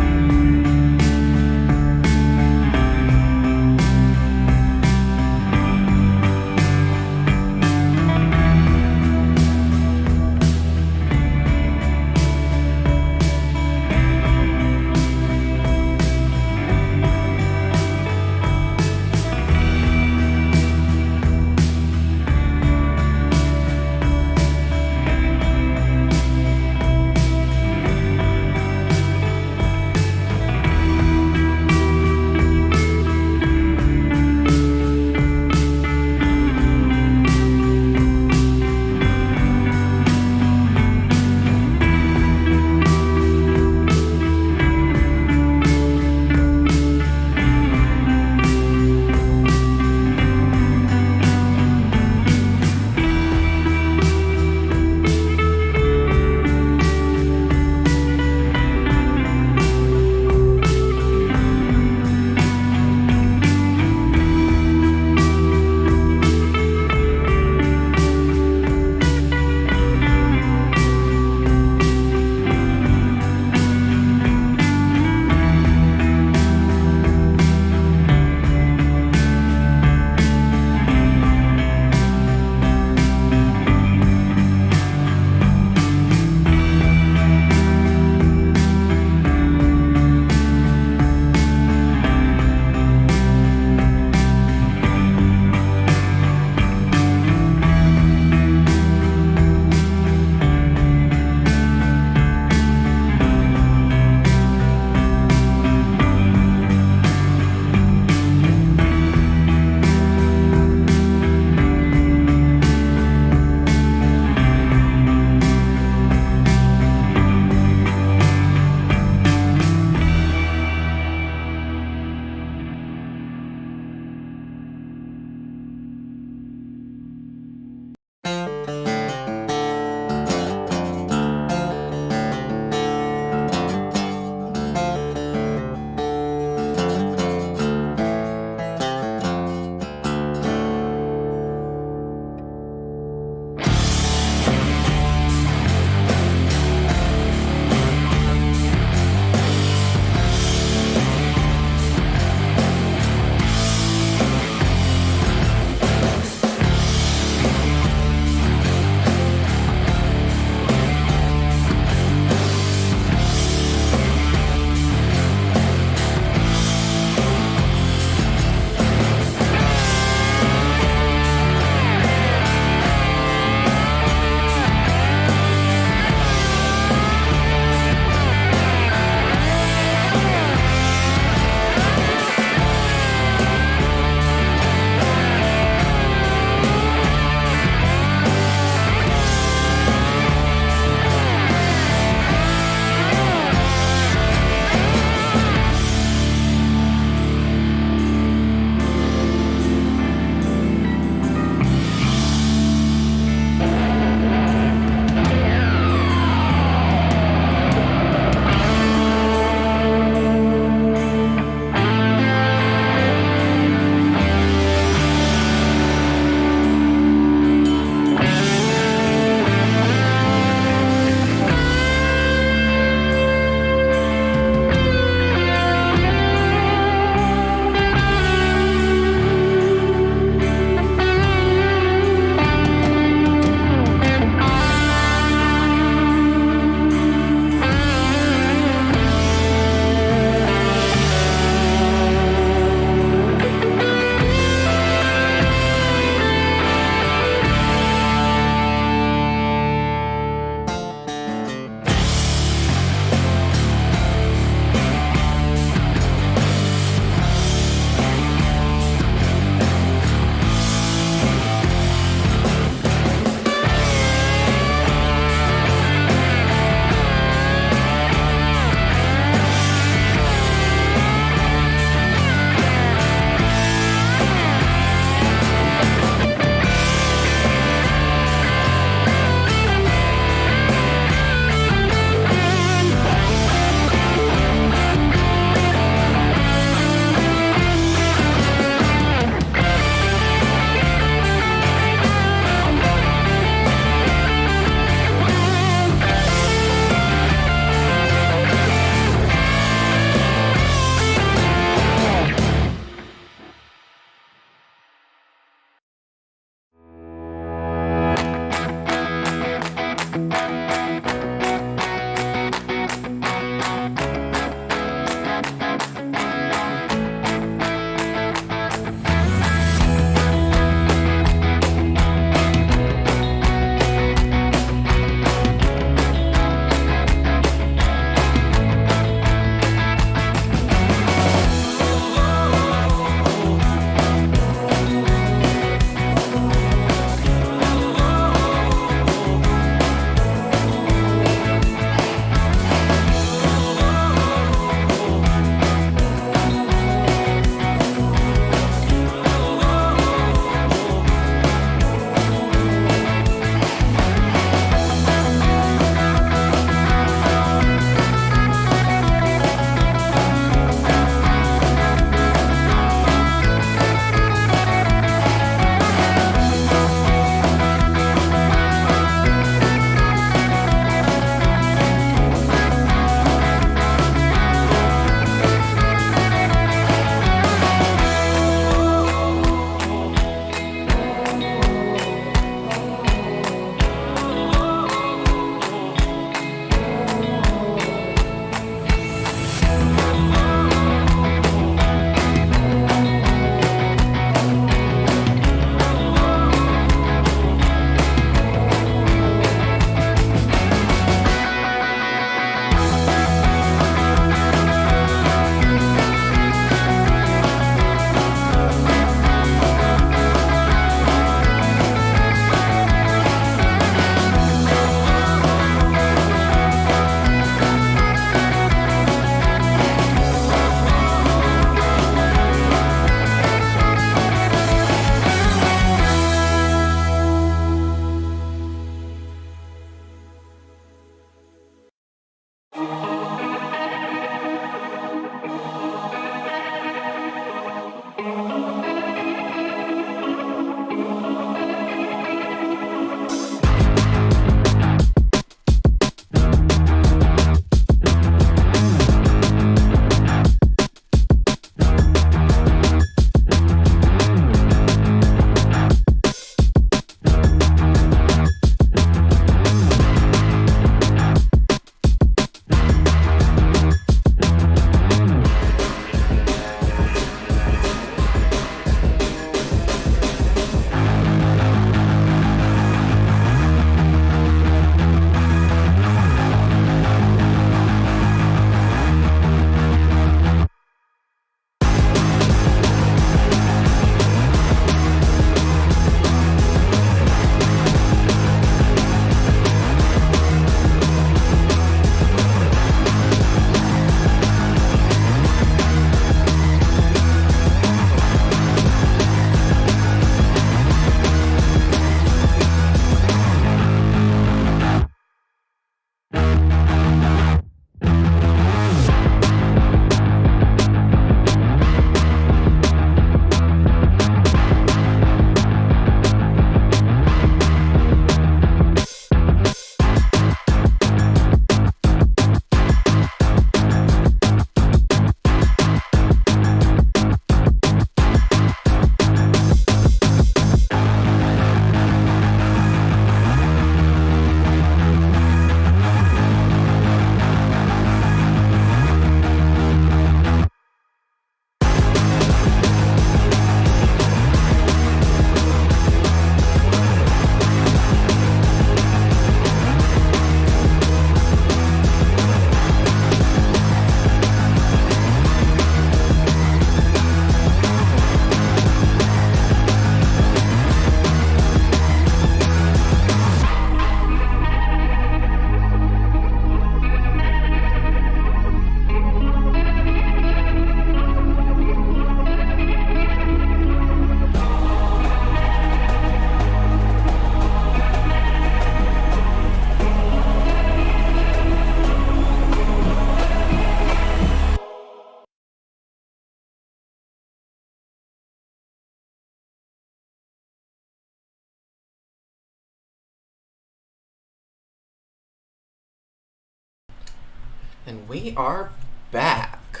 And we are back.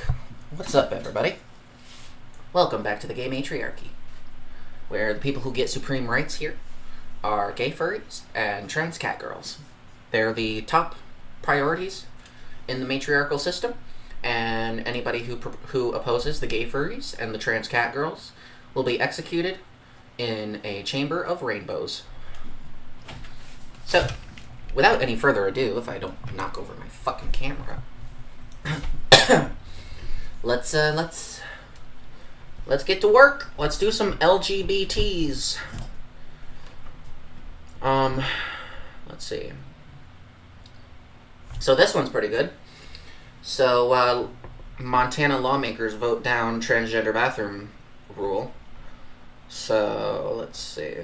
What's up, everybody? Welcome back to the Gay Matriarchy, where the people who get supreme rights here are gay furries and trans cat girls. They're the top priorities in the matriarchal system, and anybody who opposes the gay furries and the trans cat girls will be executed in a chamber of rainbows. So, without any further ado, if I don't knock over my fucking camera, let's get to work. Let's do some LGBTs. Let's see. So this one's pretty good. So, Montana lawmakers vote down transgender bathroom rule. So, let's see.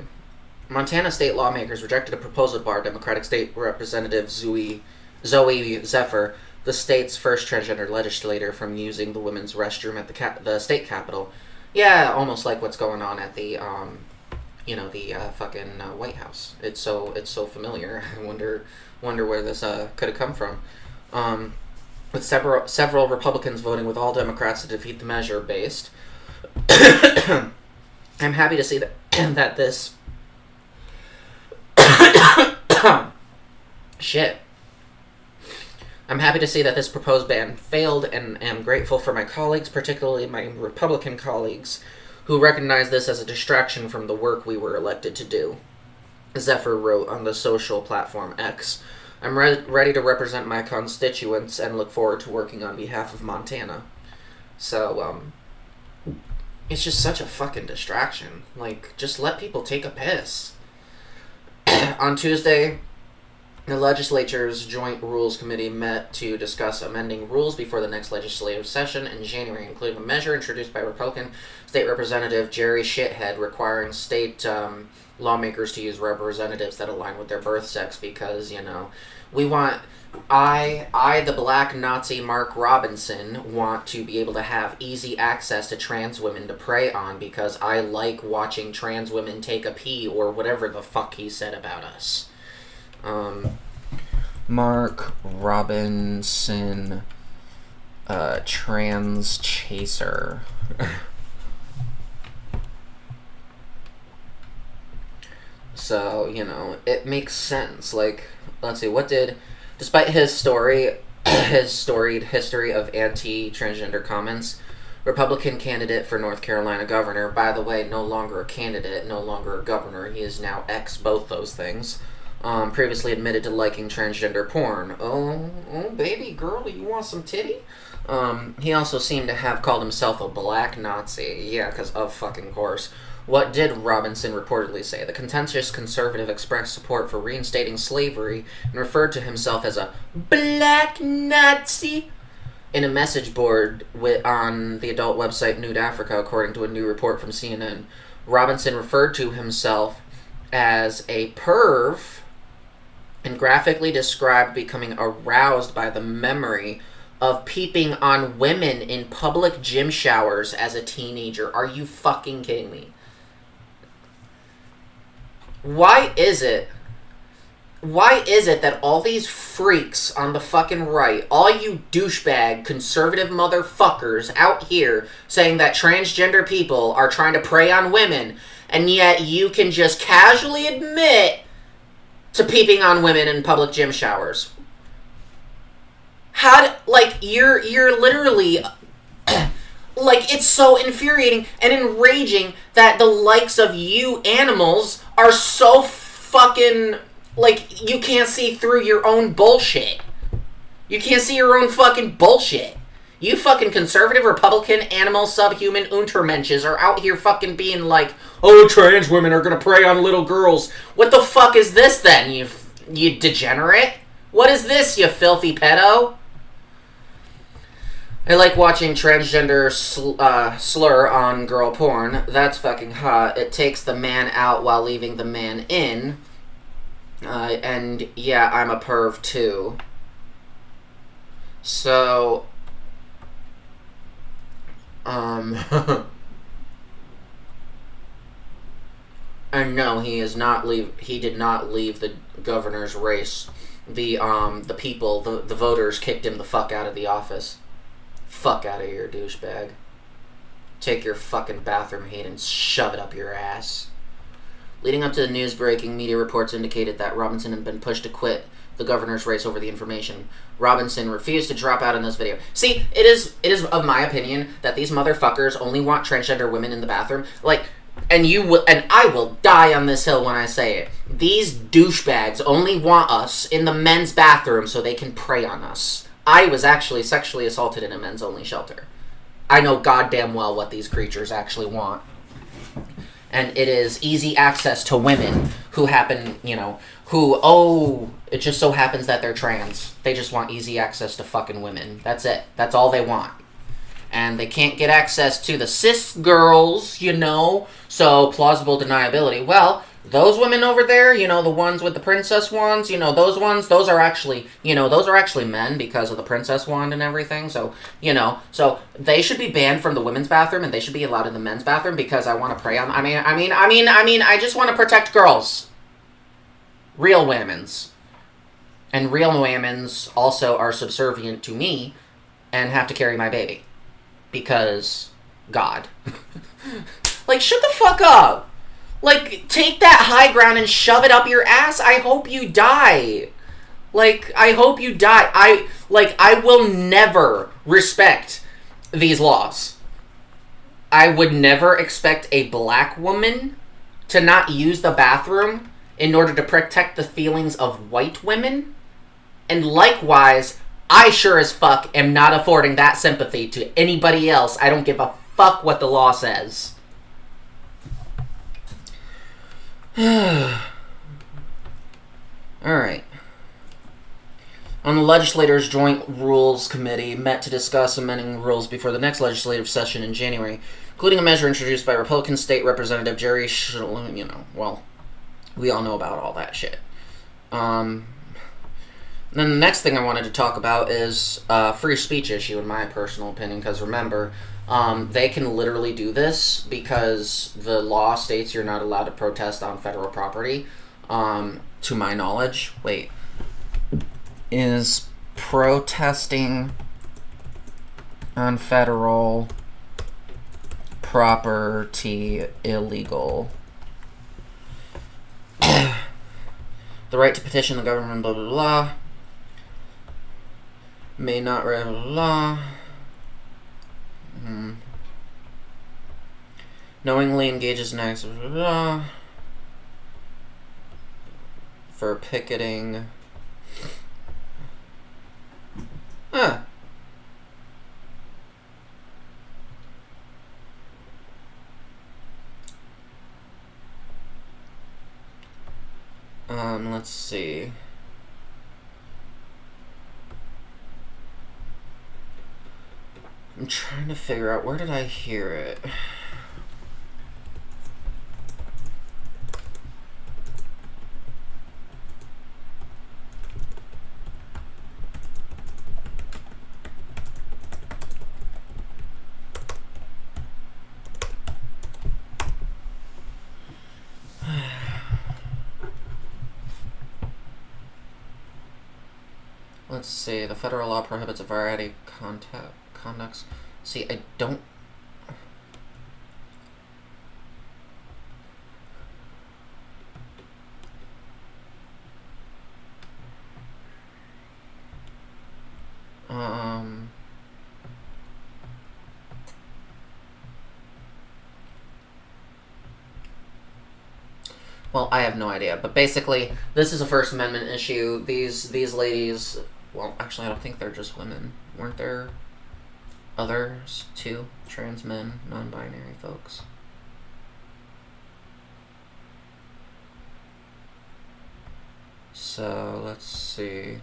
Montana state lawmakers rejected a proposal by Democratic State Representative Zoe Zephyr, the state's first transgender legislator, from using the women's restroom at the state capitol. Yeah, almost like what's going on at the fucking White House. It's so familiar. I wonder where this could have come from. With several Republicans voting with all Democrats to defeat the measure based. I'm happy to see that this shit. I'm happy to see that this proposed ban failed, and am grateful for my colleagues, particularly my Republican colleagues, who recognize this as a distraction from the work we were elected to do. Zephyr wrote on the social platform X, "I'm ready to represent my constituents and look forward to working on behalf of Montana." So, it's just such a fucking distraction. Like, just let people take a piss. On Tuesday, the legislature's Joint Rules Committee met to discuss amending rules before the next legislative session in January, including a measure introduced by Republican State Representative Jerry Shithead requiring state lawmakers to use representatives that align with their birth sex, because, we want... I, the black Nazi Mark Robinson, want to be able to have easy access to trans women to prey on, because I like watching trans women take a pee, or whatever the fuck he said about us. Mark Robinson, trans chaser. So, it makes sense. Like, let's see, despite his storied history of anti-transgender comments, Republican candidate for North Carolina governor, by the way, no longer a candidate, no longer a governor, he is now both those things, previously admitted to liking transgender porn. Oh, baby girl, you want some titty? He also seemed to have called himself a black Nazi. Yeah, because of fucking course. What did Robinson reportedly say? The contentious conservative expressed support for reinstating slavery and referred to himself as a black Nazi in a message board on the adult website Nude Africa, according to a new report from CNN. Robinson referred to himself as a perv and graphically described becoming aroused by the memory of peeping on women in public gym showers as a teenager. Are you fucking kidding me? Why is it that all these freaks on the fucking right, all you douchebag conservative motherfuckers out here saying that transgender people are trying to prey on women, and yet you can just casually admit to peeping on women in public gym showers? You're literally... it's so infuriating and enraging that the likes of you animals are so fucking... you can't see through your own bullshit. You can't see your own fucking bullshit. You fucking conservative Republican animal subhuman untermensches are out here fucking being like, oh, trans women are gonna prey on little girls. What the fuck is this then, you degenerate? What is this, you filthy pedo? I like watching transgender slur on girl porn. That's fucking hot. It takes the man out while leaving the man in. And yeah, I'm a perv too. So, and no, he did not leave the governor's race the people, the voters kicked him the fuck out of the office. Fuck out of here, douchebag. Take your fucking bathroom hate and shove it up your ass. Leading up to the news breaking, media reports indicated that Robinson had been pushed to quit the governor's race over the information. Robinson refused to drop out in this video. See, it is of my opinion that these motherfuckers only want transgender women in the bathroom. Like, and I will die on this hill when I say it. These douchebags only want us in the men's bathroom so they can prey on us. I was actually sexually assaulted in a men's only shelter. I know goddamn well what these creatures actually want. And it is easy access to women who happen, it just so happens that they're trans. They just want easy access to fucking women. That's it. That's all they want. And they can't get access to the cis girls, so plausible deniability. Well, those women over there, the ones with the princess wands, those ones, those are actually men because of the princess wand and everything. So, so they should be banned from the women's bathroom and they should be allowed in the men's bathroom because I want to prey on, I just want to protect girls. Real women's. And real women's also are subservient to me and have to carry my baby. Because God. Like, shut the fuck up. Like, take that high ground and shove it up your ass. I hope you die. Like, I hope you die. I will never respect these laws. I would never expect a black woman to not use the bathroom in order to protect the feelings of white women. And likewise, I sure as fuck am not affording that sympathy to anybody else. I don't give a fuck what the law says. Alright. On the legislators' joint rules committee met to discuss amending rules before the next legislative session in January, including a measure introduced by Republican State Representative Jerry we all know about all that shit. Then the next thing I wanted to talk about is free speech issue, in my personal opinion, because remember, they can literally do this because the law states you're not allowed to protest on federal property. To my knowledge, is protesting on federal property illegal? The right to petition the government, blah, blah, blah. May not, blah, blah, blah. Knowingly engages in acts, blah, blah, blah. For picketing. Let's see. I'm trying to figure out, where did I hear it? Let's see. The federal law prohibits a variety of conducts. See, I don't... Well, I have no idea, but basically, this is a First Amendment issue. These ladies... Well, actually, I don't think they're just women. Weren't there others, too? Trans men, non-binary folks. So, let's see.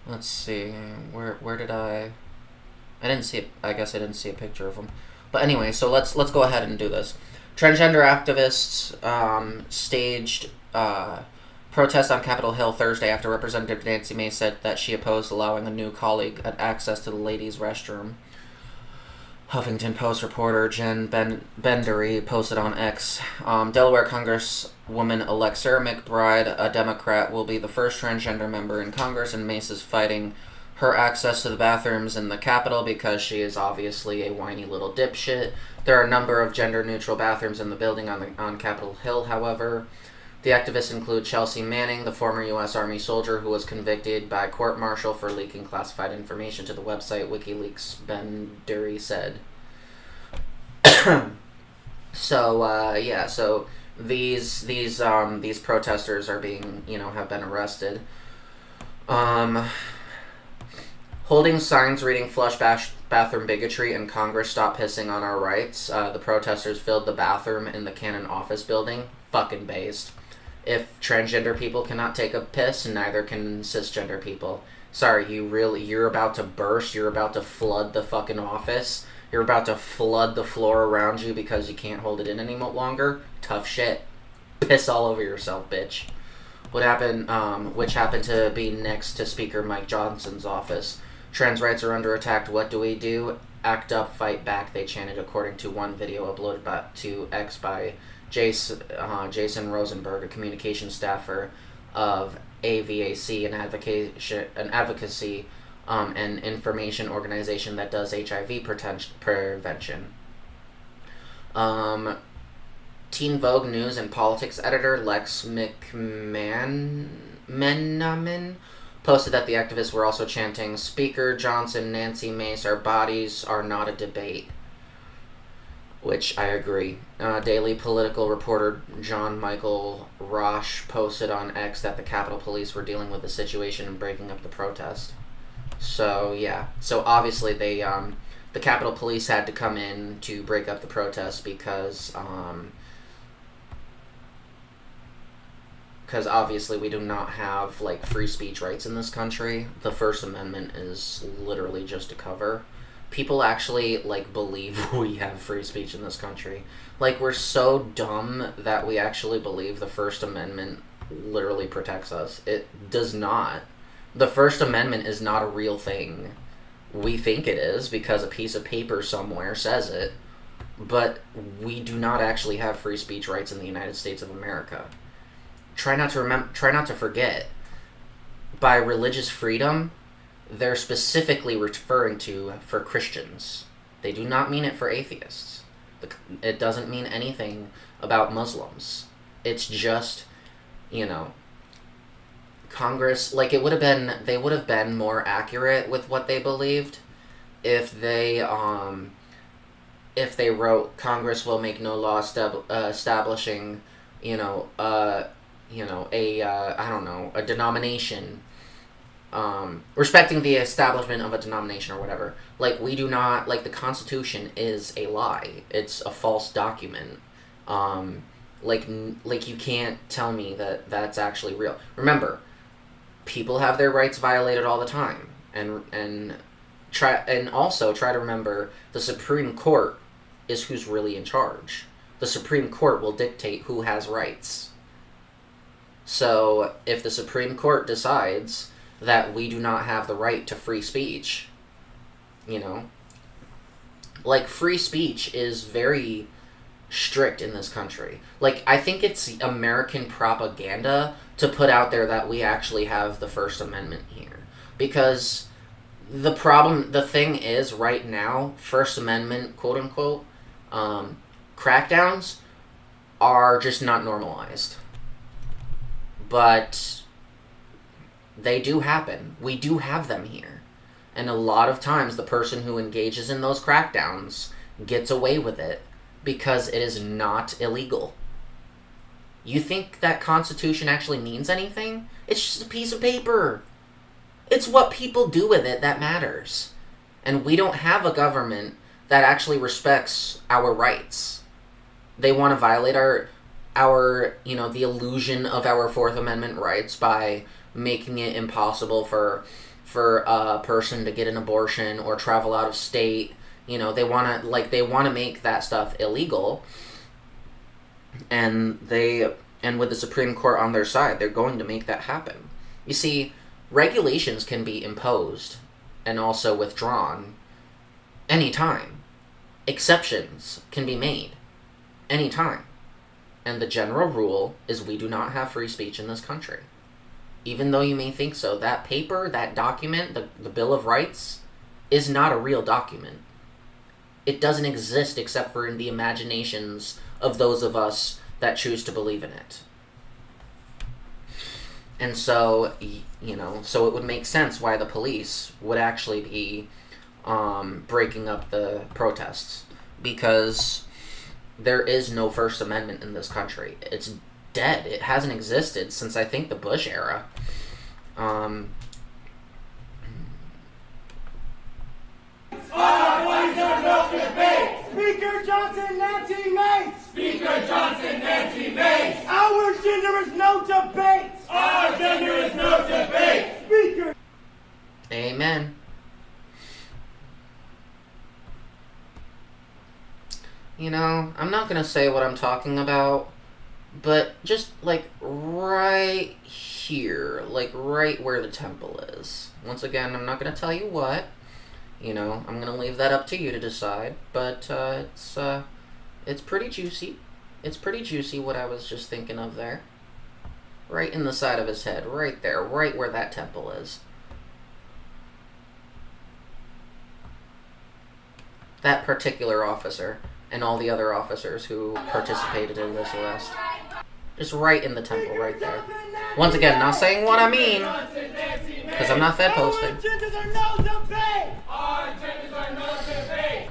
Let's see. Where did I didn't see it. I guess I didn't see a picture of them. But anyway, so let's go ahead and do this. Transgender activists staged protest on Capitol Hill Thursday after Representative Nancy Mace said that she opposed allowing a new colleague access to the ladies' restroom. Huffington Post reporter Jen Bendery posted on X, Delaware Congresswoman Alexa McBride, a Democrat, will be the first transgender member in Congress, and Mace is fighting her access to the bathrooms in the Capitol because she is obviously a whiny little dipshit. There are a number of gender-neutral bathrooms in the building on Capitol Hill, however. The activists include Chelsea Manning, the former U.S. Army soldier who was convicted by court-martial for leaking classified information to the website WikiLeaks, Bendery said. So these protesters are being, have been arrested. Holding signs reading "Flush bathroom bigotry" and "Congress stop pissing on our rights." The protesters filled the bathroom in the Cannon office building. Fucking based. If transgender people cannot take a piss, neither can cisgender people. Sorry, you're about to burst. You're about to flood the fucking office. You're about to flood the floor around you because you can't hold it in any longer. Tough shit. Piss all over yourself, bitch. What happened? Which happened to be next to Speaker Mike Johnson's office. Trans rights are under attack. What do we do? Act up, fight back, they chanted, according to one video uploaded to X by Jason Rosenberg, a communications staffer of AVAC, an advocacy and information organization that does HIV prevention. Teen Vogue news and politics editor Lex McMenamin posted that the activists were also chanting, "Speaker Johnson, Nancy Mace, our bodies are not a debate." Which I agree. Daily Political reporter John Michael Roche posted on X that the Capitol Police were dealing with the situation and breaking up the protest. So, yeah. So, obviously, the Capitol Police had to come in to break up the protest because obviously we do not have, free speech rights in this country. The First Amendment is literally just a cover. People actually, believe we have free speech in this country. We're so dumb that we actually believe the First Amendment literally protects us. It does not. The First Amendment is not a real thing. We think it is because a piece of paper somewhere says it, but we do not actually have free speech rights in the United States of America. Try not to forget. By religious freedom, they're specifically referring to for Christians. They do not mean it for atheists. It doesn't mean anything about Muslims. It's just, Congress, they would have been more accurate with what they believed if they wrote, "Congress will make no law establishing, a denomination, respecting the establishment of a denomination," or whatever. We do not, the Constitution is a lie. It's a false document. You can't tell me that that's actually real. Remember, people have their rights violated all the time. And also try to remember, the Supreme Court is who's really in charge. The Supreme Court will dictate who has rights. So, if the Supreme Court decides that we do not have the right to free speech, free speech is very strict in this country. I think it's American propaganda to put out there that we actually have the First Amendment here. Because the thing is, right now, First Amendment, quote-unquote, crackdowns are just not normalized. But they do happen. We do have them here. And a lot of times the person who engages in those crackdowns gets away with it because it is not illegal. You think that Constitution actually means anything? It's just a piece of paper. It's what people do with it that matters. And we don't have a government that actually respects our rights. They want to violate our the illusion of our Fourth Amendment rights by making it impossible for a person to get an abortion or travel out of state. They want to make that stuff illegal. And with the Supreme Court on their side, they're going to make that happen. You see, regulations can be imposed and also withdrawn anytime. exceptions can be made anytime. And the general rule is we do not have free speech in this country. Even though you may think so, that paper, that document, the Bill of Rights, is not a real document. It doesn't exist except for in the imaginations of those of us that choose to believe in it. And so, so it would make sense why the police would actually be breaking up the protests. Because there is no First Amendment in this country. It's dead. It hasn't existed since, I think, the Bush era. Speaker Johnson, Nancy Mace! Speaker Johnson, Nancy Mace! Our gender is no debate! Our gender is no debate! Speaker! Amen. I'm not gonna say what I'm talking about, but just, right here, right where the temple is. Once again, I'm not gonna tell you what. I'm gonna leave that up to you to decide, but it's pretty juicy. It's pretty juicy what I was just thinking of there. Right in the side of his head, right there, right where that temple is. That particular officer, and all the other officers who participated in this arrest. Just right in the temple, right there. Once again, not saying what I mean, because I'm not Fed posting. Our genders are no debate! Our genders are no debate!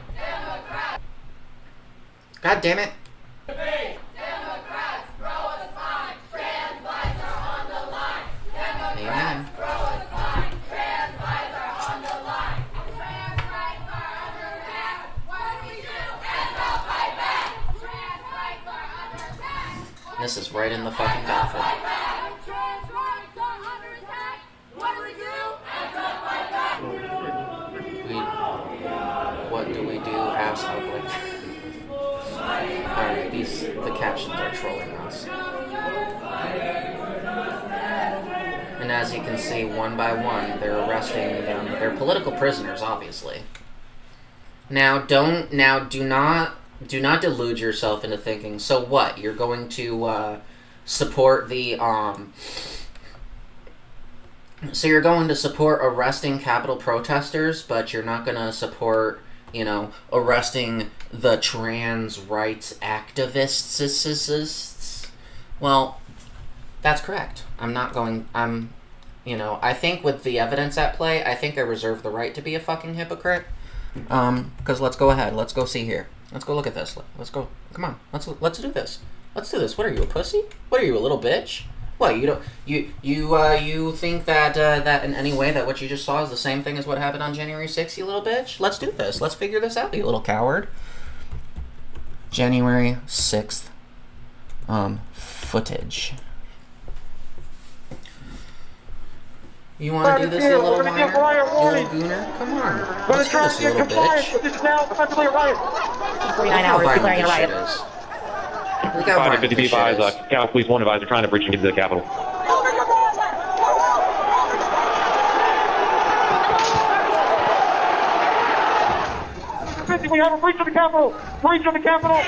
God damn it. Debate! Democrats, throw a sign, trans lives are on the line. Amen. Democrats, throw a sign, trans lives are on the line. Trans rights are under attack. What do we do? And they'll fight back. Trans rights are under attack. This is right in the fucking bathroom. Trans rights are under attack. What do we do? And they'll fight back. What do we do? Ask public. Alright, the captions are trolling us. And as you can see, one by one, they're arresting them. They're political prisoners, obviously. Do not delude yourself into thinking, so what? You're going to support the so you're going to support arresting Capitol protesters, but you're not going to support, arresting the trans rights activists. Well, that's correct. I think with the evidence at play, I think I reserve the right to be a fucking hypocrite. Because let's go ahead. Let's go see here. Let's go look at this. Let's go. Come on. Let's do this. Let's do this. What are you, a pussy? What are you, a little bitch? What, you think that in any way that what you just saw is the same thing as what happened on January 6th, you little bitch? Let's do this. Let's figure this out, you little coward. January 6th footage. You want to do this, you little whiner? You little gooner? Come on. Let's do this, you little bitch. This is now essentially a riot. Look how violent this shit is. Look how violent this shit is. Chaos Police 1 advisor trying to breach into the Capitol. We have a breach of the Capitol! Breach of the Capitol! Look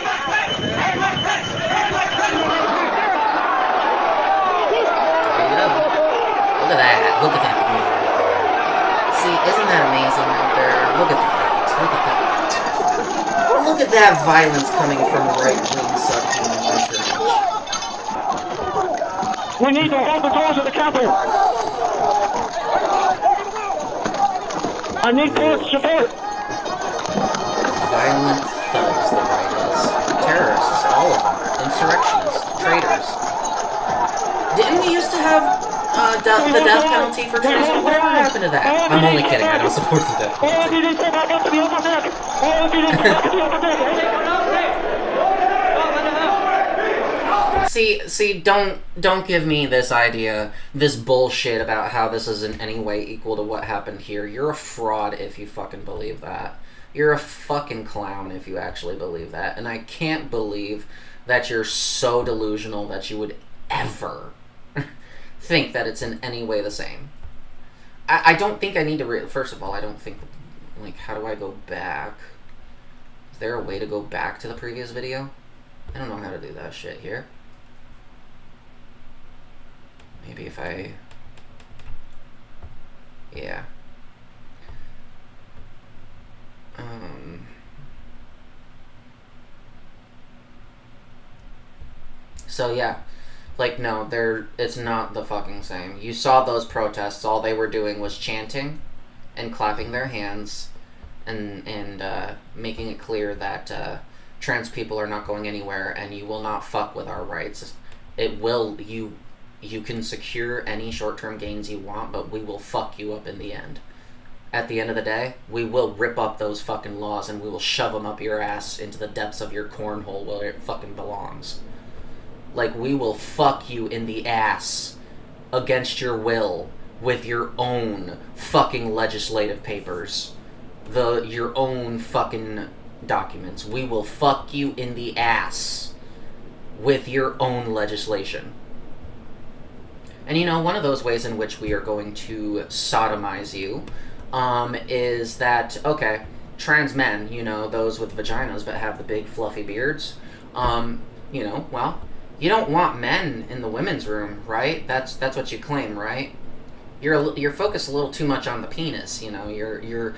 at that. Look at that beauty right there. See, isn't that amazing right there? Look at that. Look at that. Look at that violence coming from right-wing subhuman patronage. We need to hold the doors of the Capitol! I need police support! Violent thugs, the right is. Terrorists, all of them. Insurrectionists, traitors. Didn't we used to have the death penalty for treason? Whatever happened to that? I'm only kidding, I don't support the death penalty. See, don't give me this idea, this bullshit about how this is in any way equal to what happened here. You're a fraud if you fucking believe that. You're a fucking clown if you actually believe that. And I can't believe that you're so delusional that you would ever think that it's in any way the same. I don't think I need to... First of all, I don't think... how do I go back? there a way to go back to the previous video? I don't know how to do that shit here. Maybe if I... Yeah. So yeah, like no, it's not the fucking same. You saw those protests, all they were doing was chanting and clapping their hands and making it clear that trans people are not going anywhere and you will not fuck with our rights. You can secure any short-term gains you want, but we will fuck you up in the end. At the end of the day, we will rip up those fucking laws and we will shove them up your ass into the depths of your cornhole where it fucking belongs. Like, we will fuck you in the ass against your will with your own fucking legislative papers. Your own fucking documents. We will fuck you in the ass with your own legislation. And you know, one of those ways in which we are going to sodomize you is that, okay, trans men, you know, those with vaginas but have the big fluffy beards, you know, well, you don't want men in the women's room, right? That's what you claim, right? You're focused a little too much on the penis, you know. You're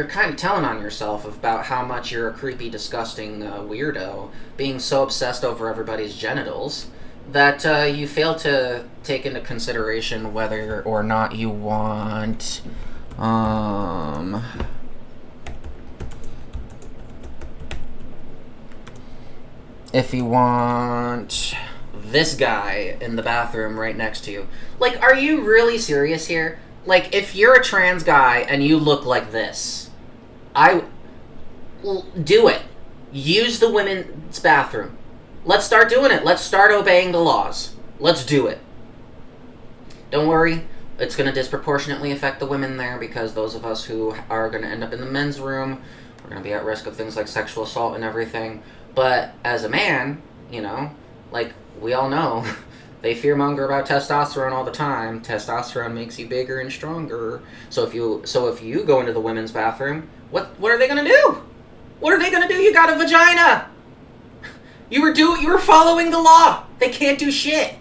kind of telling on yourself about how much you're a creepy, disgusting weirdo, being so obsessed over everybody's genitals that you fail to take into consideration whether or not you want if you want this guy in the bathroom right next to you. Like, are you really serious here? Like, if you're a trans guy and you look like this, do it. Use the women's bathroom. Let's start doing it. Let's start obeying the laws. Let's do it. Don't worry. It's going to disproportionately affect the women there because those of us who are going to end up in the men's room, we're going to be at risk of things like sexual assault and everything. But as a man, you know, like, we all know, they fearmonger about testosterone all the time. Testosterone makes you bigger and stronger. So if you go into the women's bathroom, what are they going to do? What are they going to do? You got a vagina. You were following the law. They can't do shit.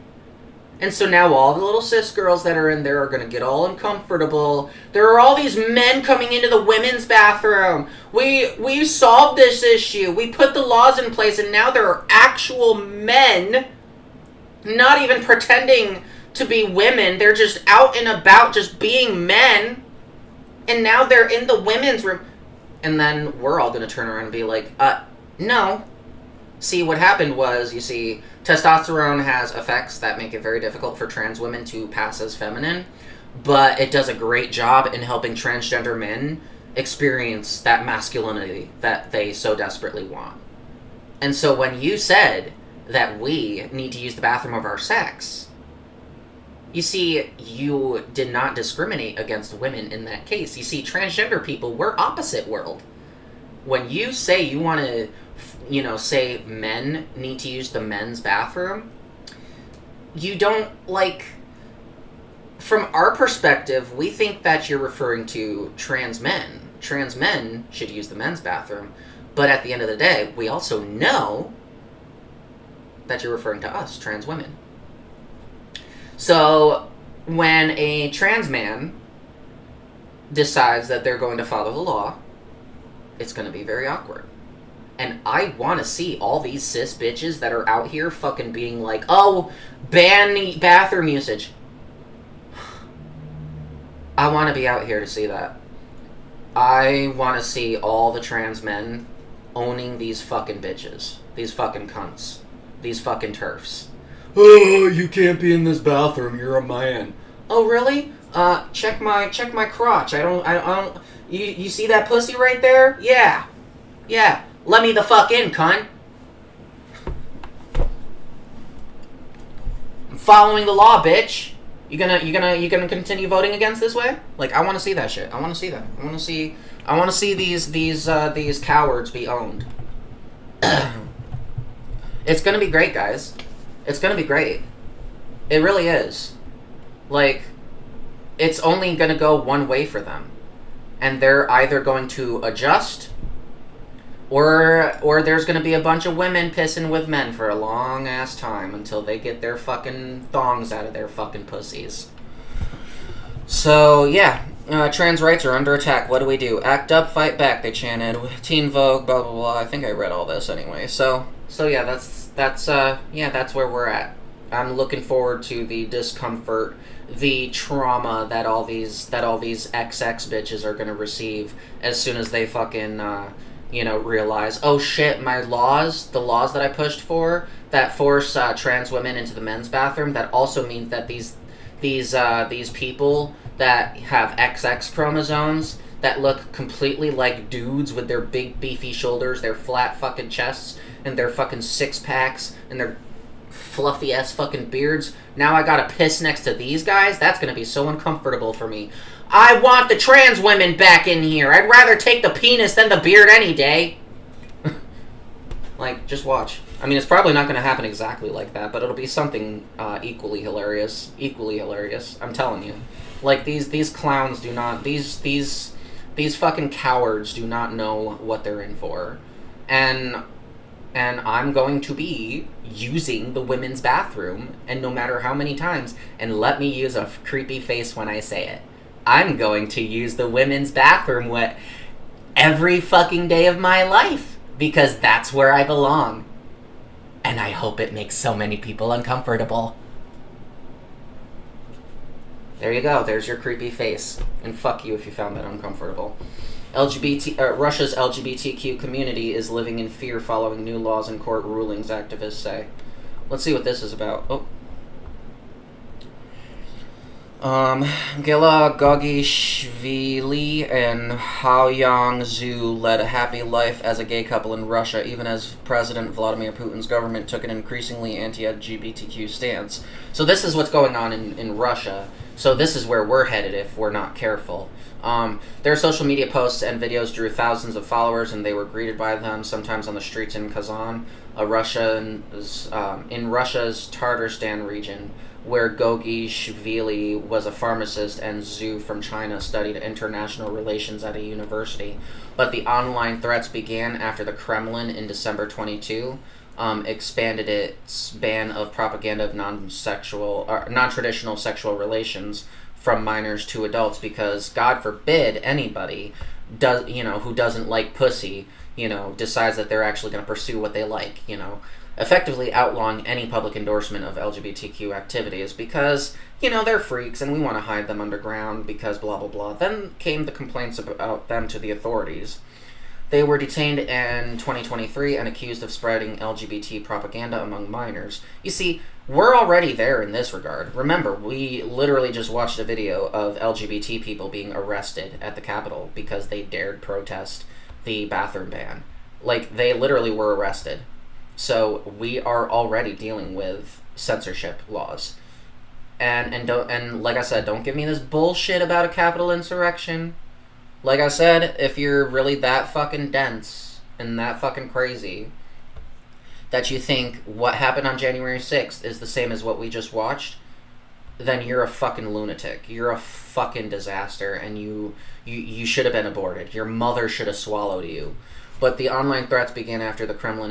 And so now all the little cis girls that are in there are going to get all uncomfortable. There are all these men coming into the women's bathroom. We solved this issue. We put the laws in place, and now there are actual men, not even pretending to be women. They're just out and about just being men. And now they're in the women's room. And then we're all going to turn around and be like, no. See, what happened was, you see, testosterone has effects that make it very difficult for trans women to pass as feminine, but it does a great job in helping transgender men experience that masculinity that they so desperately want. And so when you said that we need to use the bathroom of our sex, you see, you did not discriminate against women in that case. You see, transgender people, we're opposite world. When you say you want to, you know, say men need to use the men's bathroom, you don't, like, from our perspective, we think that you're referring to trans men. Trans men should use the men's bathroom, but at the end of the day, we also know that you're referring to us, trans women. So, when a trans man decides that they're going to follow the law, it's going to be very awkward. And I want to see all these cis bitches that are out here fucking being like, oh, ban the bathroom usage. I want to be out here to see that. I want to see all the trans men owning these fucking bitches. These fucking cunts. These fucking TERFs. Oh, you can't be in this bathroom. You're a man. Oh, really? Check my crotch. I don't. You see that pussy right there? Yeah. Let me the fuck in, cunt. I'm following the law, bitch. You gonna continue voting against this way? Like, I want to see that shit. I want to see that. I want to see these cowards be owned. It's gonna be great, guys. It's gonna be great. It really is. Like, it's only gonna go one way for them. And they're either going to adjust, Or there's gonna be a bunch of women pissing with men for a long ass time until they get their fucking thongs out of their fucking pussies. So yeah, trans rights are under attack. What do we do? Act up, fight back. They chanted. Teen Vogue, blah blah blah. I think I read all this anyway. So yeah, that's where we're at. I'm looking forward to the discomfort, the trauma that all these XX bitches are gonna receive as soon as they fucking realize, oh shit, the laws that I pushed for that force trans women into the men's bathroom, that also means that these people that have XX chromosomes that look completely like dudes with their big beefy shoulders, their flat fucking chests, and their fucking six packs, and their fluffy ass fucking beards. Now I gotta piss next to these guys? That's gonna be so uncomfortable for me. I want the trans women back in here. I'd rather take the penis than the beard any day. Like, just watch. I mean, it's probably not gonna happen exactly like that, but it'll be something equally hilarious. Equally hilarious. I'm telling you. Like, these clowns do not... These fucking cowards do not know what they're in for. And I'm going to be using the women's bathroom, and no matter how many times, and let me use a creepy face when I say it, I'm going to use the women's bathroom every fucking day of my life, because that's where I belong. And I hope it makes so many people uncomfortable. There you go, there's your creepy face. And fuck you if you found that uncomfortable. Russia's LGBTQ community is living in fear following new laws and court rulings, activists say. Let's see what this is about. Oh. Gela Gogishvili and Hao Yang-zhu led a happy life as a gay couple in Russia, even as President Vladimir Putin's government took an increasingly anti-LGBTQ stance. So this is what's going on in Russia. So this is where we're headed if we're not careful. Their social media posts and videos drew thousands of followers, and they were greeted by them, sometimes on the streets in Kazan, in Russia's Tatarstan region, where Gogishvili was a pharmacist and Zhu from China studied international relations at a university. But the online threats began after the Kremlin in December 22 expanded its ban of propaganda of non-traditional sexual relations from minors to adults, because God forbid anybody who doesn't like pussy, decides that they're actually going to pursue what they like, effectively outlawing any public endorsement of LGBTQ activities because, they're freaks and we want to hide them underground because blah blah blah. Then came the complaints about them to the authorities. They were detained in 2023 and accused of spreading LGBT propaganda among minors. You see, we're already there in this regard. Remember, we literally just watched a video of LGBT people being arrested at the Capitol because they dared protest the bathroom ban. Like, they literally were arrested. So we are already dealing with censorship laws. And like I said, don't give me this bullshit about a Capitol insurrection. Like I said, if you're really that fucking dense and that fucking crazy that you think what happened on January 6th is the same as what we just watched, then you're a fucking lunatic. You're a fucking disaster, and you should have been aborted. Your mother should have swallowed you. But the online threats began after the Kremlin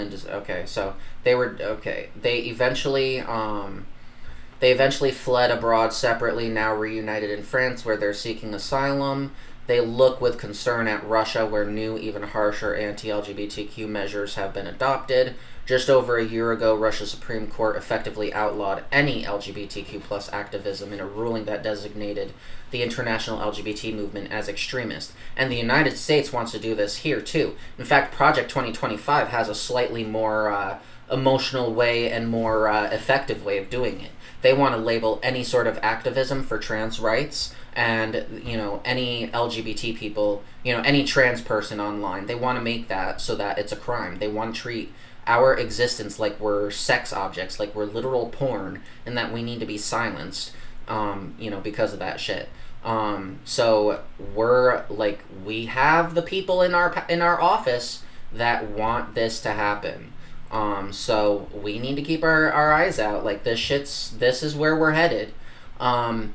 They eventually fled abroad separately, now reunited in France, where they're seeking asylum. They look with concern at Russia, where new, even harsher anti-LGBTQ measures have been adopted. Just over a year ago, Russia's Supreme Court effectively outlawed any LGBTQ plus activism in a ruling that designated the international LGBT movement as extremist. And the United States wants to do this here, too. In fact, Project 2025 has a slightly more emotional way and more effective way of doing it. They want to label any sort of activism for trans rights and, any LGBT people, any trans person online. They want to make that so that it's a crime. They want to treat our existence like we're sex objects, like we're literal porn, and that we need to be silenced, because of that shit. So we have the people in our office that want this to happen. So we need to keep our eyes out. Like, this is where we're headed. And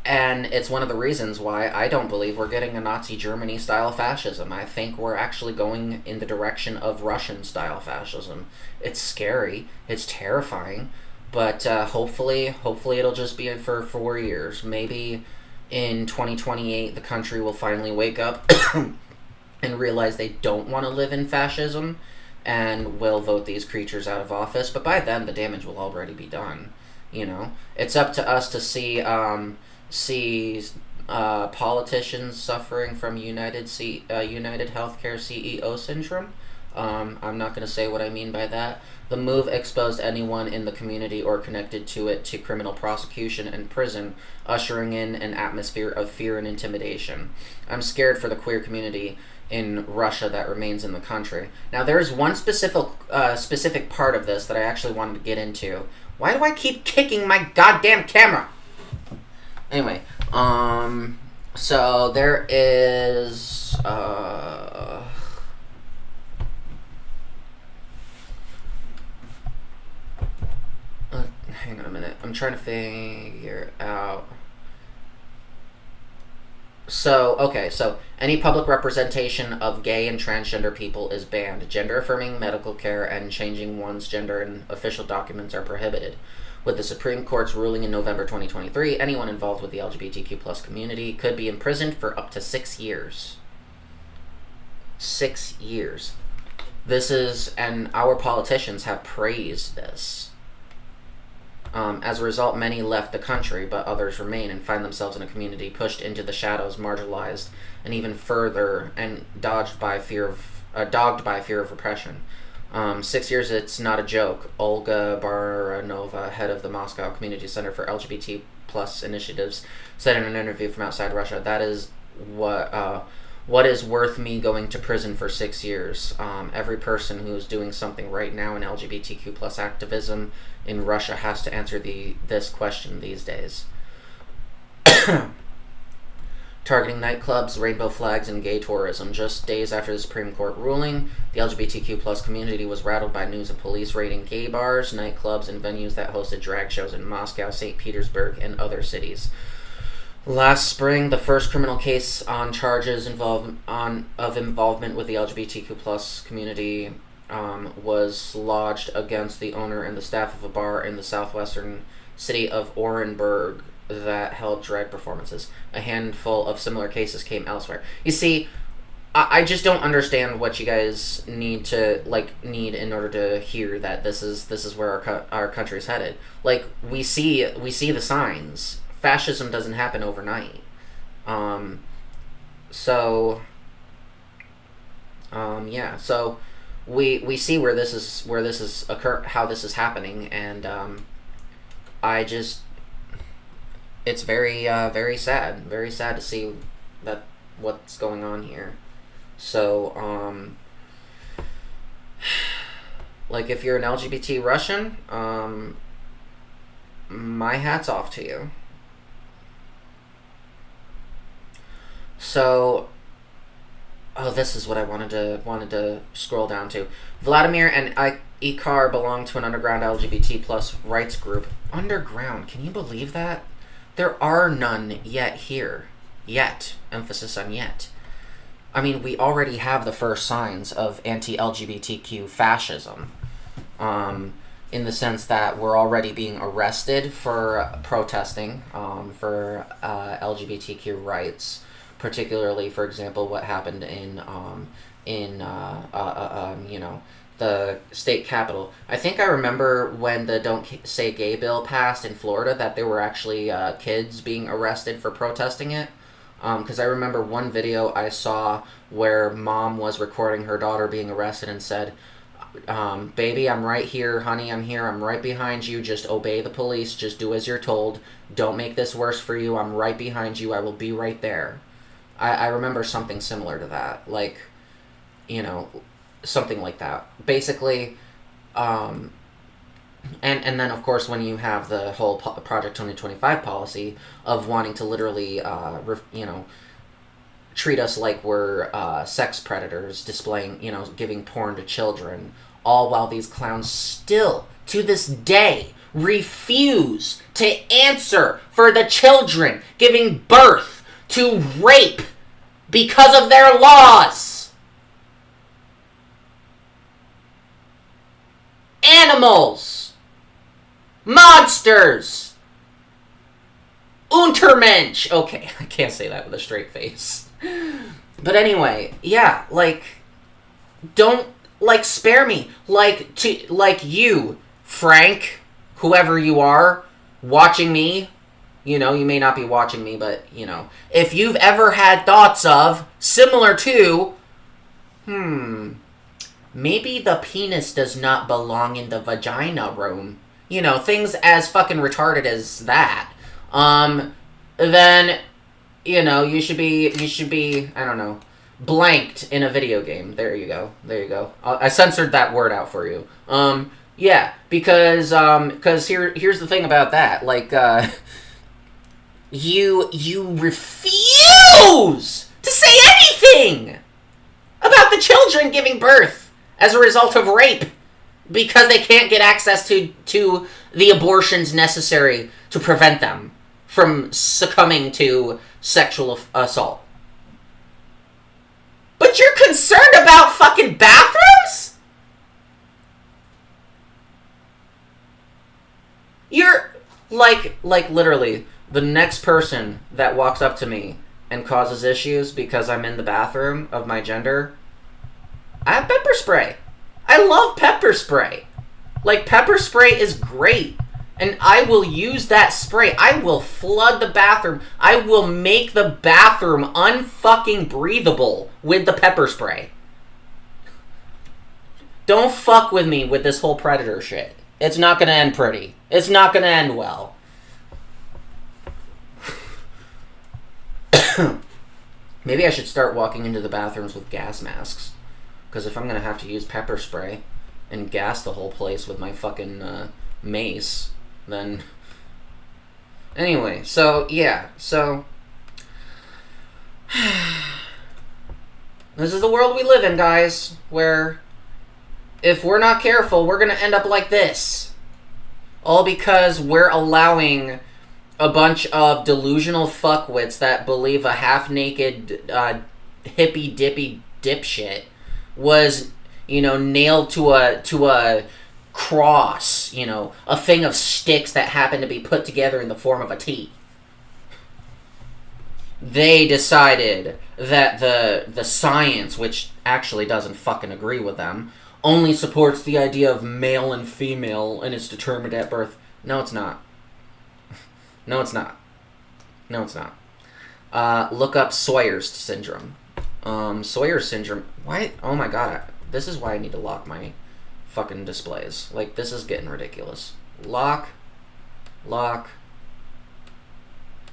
And it's one of the reasons why I don't believe we're getting a Nazi Germany-style fascism. I think we're actually going in the direction of Russian-style fascism. It's scary. It's terrifying. But hopefully it'll just be for 4 years. Maybe in 2028 the country will finally wake up and realize they don't want to live in fascism and will vote these creatures out of office. But by then the damage will already be done. You know, it's up to us to see politicians suffering from United Healthcare CEO syndrome. I'm not going to say what I mean by that. The move exposed anyone in the community or connected to it to criminal prosecution and prison, ushering in an atmosphere of fear and intimidation. I'm scared for the queer community in Russia that remains in the country. Now, there is one specific part of this that I actually wanted to get into. Why do I keep kicking my goddamn camera? Anyway, so there is, hang on a minute. I'm trying to figure out. So, okay, so any public representation of gay and transgender people is banned. Gender-affirming medical care and changing one's gender in official documents are prohibited. With the Supreme Court's ruling in November 2023, anyone involved with the LGBTQ plus community could be imprisoned for up to 6 years. 6 years. This is, and our politicians have praised this. As a result, many left the country, but others remain and find themselves in a community pushed into the shadows, marginalized, and even further, and dogged by fear of repression. 6 years, it's not a joke. Olga Baranova, head of the Moscow Community Center for LGBT plus initiatives, said in an interview from outside Russia, that is what is worth me going to prison for 6 years. Every person who is doing something right now in LGBTQ plus activism in Russia has to answer this question these days. Targeting nightclubs, rainbow flags, and gay tourism. Just days after the Supreme Court ruling, the LGBTQ plus community was rattled by news of police raiding gay bars, nightclubs, and venues that hosted drag shows in Moscow, St. Petersburg, and other cities. Last spring, the first criminal case on charges of involvement with the LGBTQ plus community was lodged against the owner and the staff of a bar in the southwestern city of Orenburg that held drag performances. A handful of similar cases came elsewhere. You see, I just don't understand what you guys need in order to hear that this is where our country's headed. Like, we see the signs. Fascism doesn't happen overnight. So we see where this is how this is happening, and it's very very sad to see that what's going on here. So like, if you're an LGBT Russian, my hat's off to you. So, this is what I wanted to scroll down to. Vladimir and Ikar belong to an underground LGBT plus rights group. Underground, can you believe that? There are none yet here. Yet. Emphasis on yet. I mean, we already have the first signs of anti-LGBTQ fascism. In the sense that we're already being arrested for protesting for LGBTQ rights. Particularly, for example, what happened in the state capitol. I think I remember when the Don't Say Gay bill passed in Florida that there were actually kids being arrested for protesting it. Because I remember one video I saw where mom was recording her daughter being arrested and said, baby, I'm right here, honey, I'm here, I'm right behind you, just obey the police, just do as you're told, don't make this worse for you, I'm right behind you, I will be right there. I remember something similar to that, like, something like that. Basically, and then, of course, when you have the whole Project 2025 policy of wanting to literally, treat us like we're sex predators, displaying, giving porn to children, all while these clowns still, to this day, refuse to answer for the children giving birth to rape because of their laws. Animals. Monsters. Untermensch. Okay, I can't say that with a straight face. But anyway, yeah, like, don't, like, spare me. Like, you, Frank, whoever you are, watching me, you know, you may not be watching me, but, you know, if you've ever had thoughts of, similar to, maybe the penis does not belong in the vagina room, you know, things as fucking retarded as that, then, you know, you should be, I don't know, blanked in a video game. There you go. I censored that word out for you. Yeah, because here's the thing about that, like, you refuse to say anything about the children giving birth as a result of rape because they can't get access to the abortions necessary to prevent them from succumbing to sexual assault. But you're concerned about fucking bathrooms? You're, like literally, the next person that walks up to me and causes issues because I'm in the bathroom of my gender, I have pepper spray. I love pepper spray. Like, pepper spray is great. And I will use that spray. I will flood the bathroom. I will make the bathroom unfucking breathable with the pepper spray. Don't fuck with me with this whole predator shit. It's not gonna end pretty. It's not gonna end well. Maybe I should start walking into the bathrooms with gas masks. Because if I'm gonna have to use pepper spray and gas the whole place with my fucking mace, then... Anyway, so, yeah, so... This is the world we live in, guys, where if we're not careful, we're gonna end up like this. All because we're allowing a bunch of delusional fuckwits that believe a half-naked, hippy-dippy dipshit was, you know, nailed to a cross, you know, a thing of sticks that happened to be put together in the form of a T. They decided that the science, which actually doesn't fucking agree with them, only supports the idea of male and female and is determined at birth. No, it's not. No, it's not. No, it's not. Look up Sawyer's syndrome. Sawyer's syndrome. Why? Oh my god. This is why I need to lock my fucking displays. Like, this is getting ridiculous. Lock. Lock.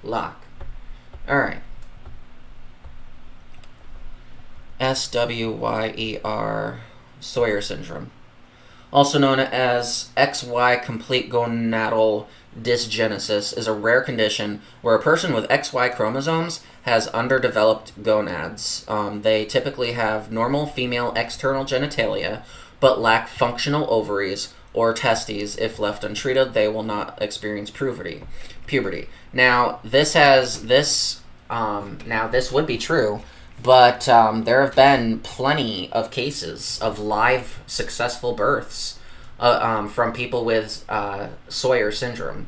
Lock. Alright. SWYER. Sawyer syndrome. Also known as XY complete gonadal dysgenesis, is a rare condition where a person with XY chromosomes has underdeveloped gonads. They typically have normal female external genitalia, but lack functional ovaries or testes. If left untreated, they will not experience puberty. Now, this would be true, but there have been plenty of cases of live successful births from people with Sawyer syndrome.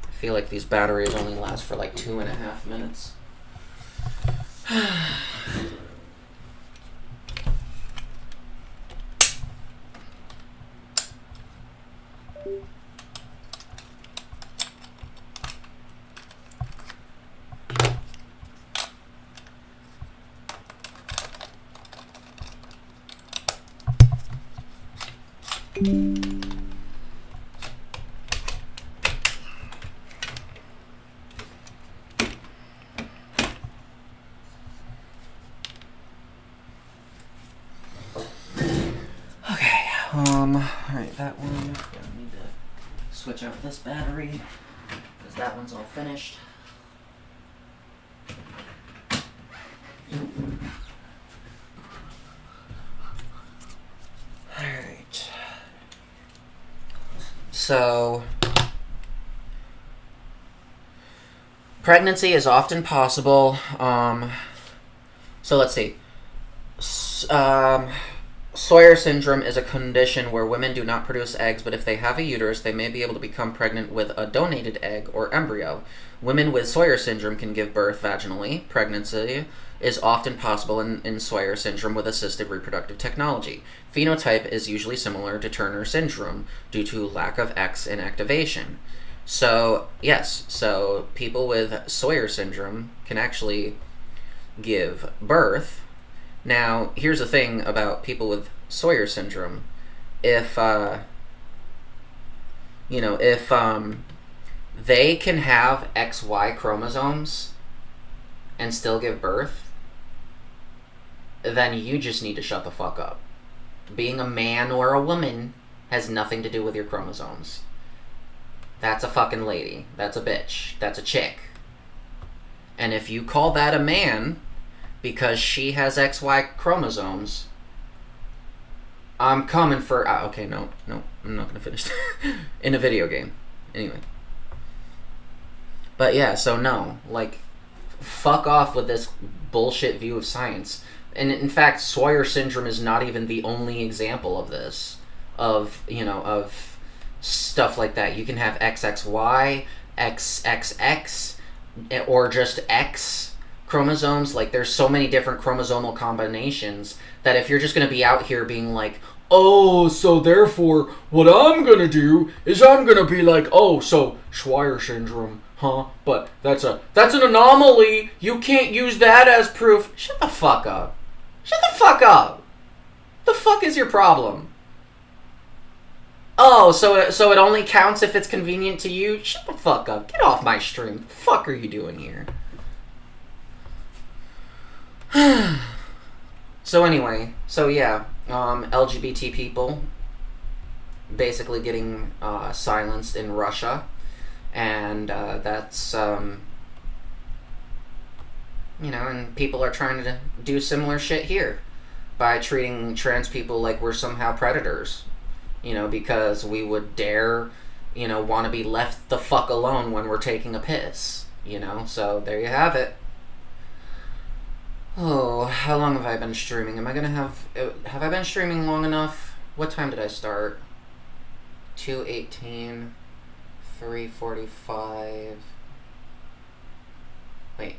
I feel like these batteries only last for like 2.5 minutes. Alright, that one. I need to switch out this battery because that one's all finished. So, pregnancy is often possible. So let's see. Sawyer syndrome is a condition where women do not produce eggs, but if they have a uterus, they may be able to become pregnant with a donated egg or embryo. Women with Sawyer syndrome can give birth vaginally. Pregnancy is often possible in Sawyer syndrome with assisted reproductive technology. Phenotype is usually similar to Turner syndrome due to lack of X inactivation. So, yes, so people with Sawyer syndrome can actually give birth. Now, here's the thing about people with Sawyer syndrome. If they can have XY chromosomes and still give birth, then you just need to shut the fuck up. Being a man or a woman has nothing to do with your chromosomes. That's a fucking lady. That's a bitch. That's a chick. And if you call that a man because she has XY chromosomes, I'm coming for... okay, no, I'm not gonna finish in a video game. Anyway. But yeah, so no, like, fuck off with this bullshit view of science. And in fact, Sawyer syndrome is not even the only example of this. Of stuff like that. You can have XXY, XXX, or just X chromosomes. Like, there's so many different chromosomal combinations that if you're just going to be out here being like, oh, so therefore what I'm going to do is I'm going to be like, oh, so Sawyer syndrome, huh? But that's an anomaly. You can't use that as proof. Shut the fuck up. Shut the fuck up. The fuck is your problem? Oh, so it only counts if it's convenient to you? Shut the fuck up. Get off my stream. What the fuck are you doing here? So anyway, so yeah, LGBT people basically getting silenced in Russia, and that's, and people are trying to do similar shit here by treating trans people like we're somehow predators. Because we would dare, want to be left the fuck alone when we're taking a piss, So there you have it. Oh, how long have I been streaming? Am I gonna have I been streaming long enough? What time did I start? 2:18, 3:45. Wait.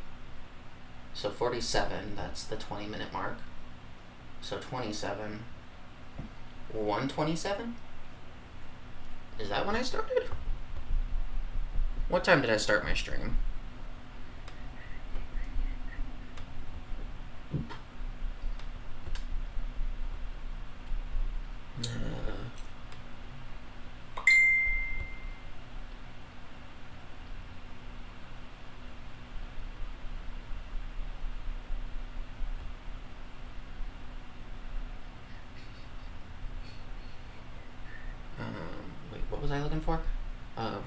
So 47, that's the 20-minute mark. So 27. 1:27? Is that when I started? What time did I start my stream? Wait, what was I looking for?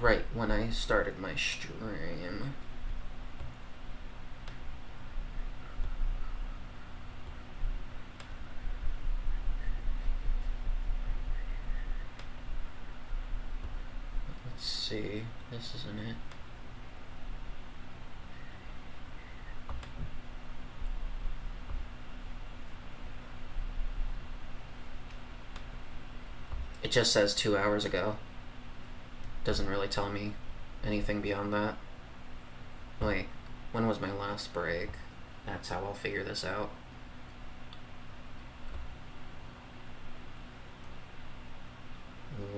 Right, when I started my stream. Let's see, this isn't it. It just says 2 hours ago. Doesn't really tell me anything beyond that. Wait, when was my last break? That's how I'll figure this out.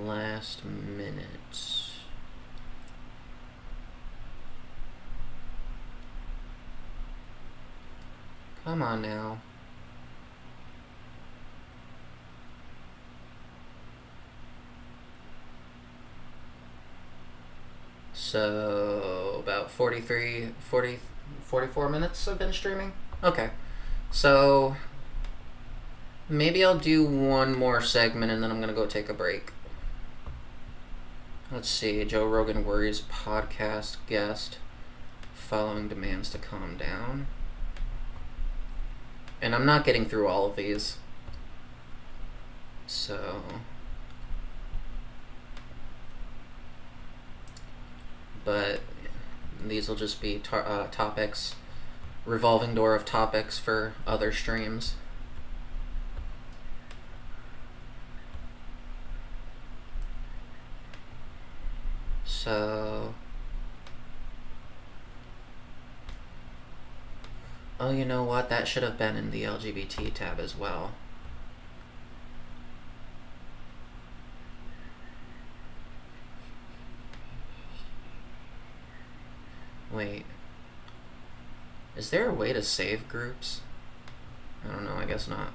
Last minute. Come on now. So, about 44 minutes I've been streaming? Okay. So, maybe I'll do one more segment and then I'm going to go take a break. Let's see. Joe Rogan worries podcast guest following demands to calm down. And I'm not getting through all of these. So... but these will just be topics, revolving door of topics for other streams. So, oh, you know what? That should have been in the LGBT tab as well. Wait. Is there a way to save groups? I don't know, I guess not.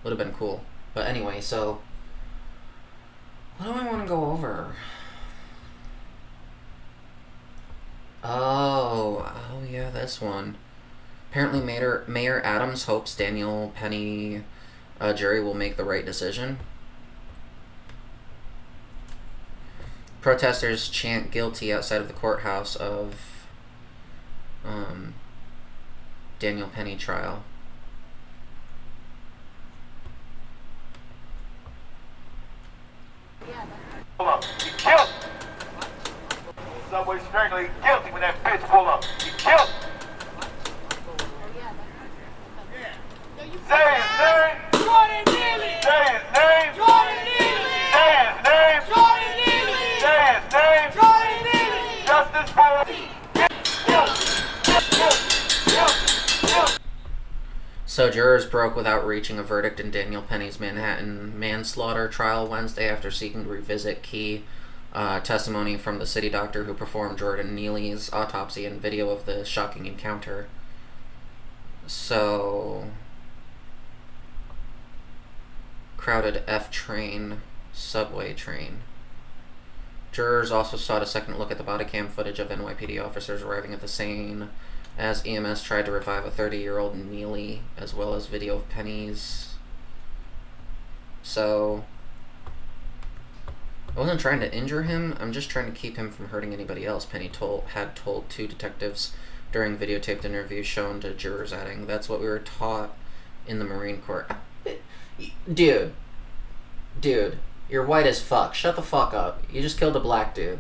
Would have been cool. But anyway, so what do I want to go over? Oh yeah, this one. Apparently Mayor Adams hopes Daniel Penny jury will make the right decision. Protesters chant guilty outside of the courthouse of Daniel Penny trial. Pull up. He killed. Subway strangler, he guilty when that bitch pull up. He killed. Say his name. Jordan Neely! Say his name. Jordan Neely! Say his name. Jordan Neely! Say his name. Jordan Neely! Justice for So jurors broke without reaching a verdict in Daniel Penny's Manhattan manslaughter trial Wednesday after seeking to revisit key testimony from the city doctor who performed Jordan Neely's autopsy and video of the shocking encounter. So, crowded F train, subway train. Jurors also sought a second look at the body cam footage of NYPD officers arriving at the scene as EMS tried to revive a 30-year-old Neely, as well as video of Penny's. So, I wasn't trying to injure him, I'm just trying to keep him from hurting anybody else, Penny had told two detectives during videotaped interviews shown to jurors, adding, "That's what we were taught in the Marine Corps." Dude, you're white as fuck. Shut the fuck up. You just killed a black dude.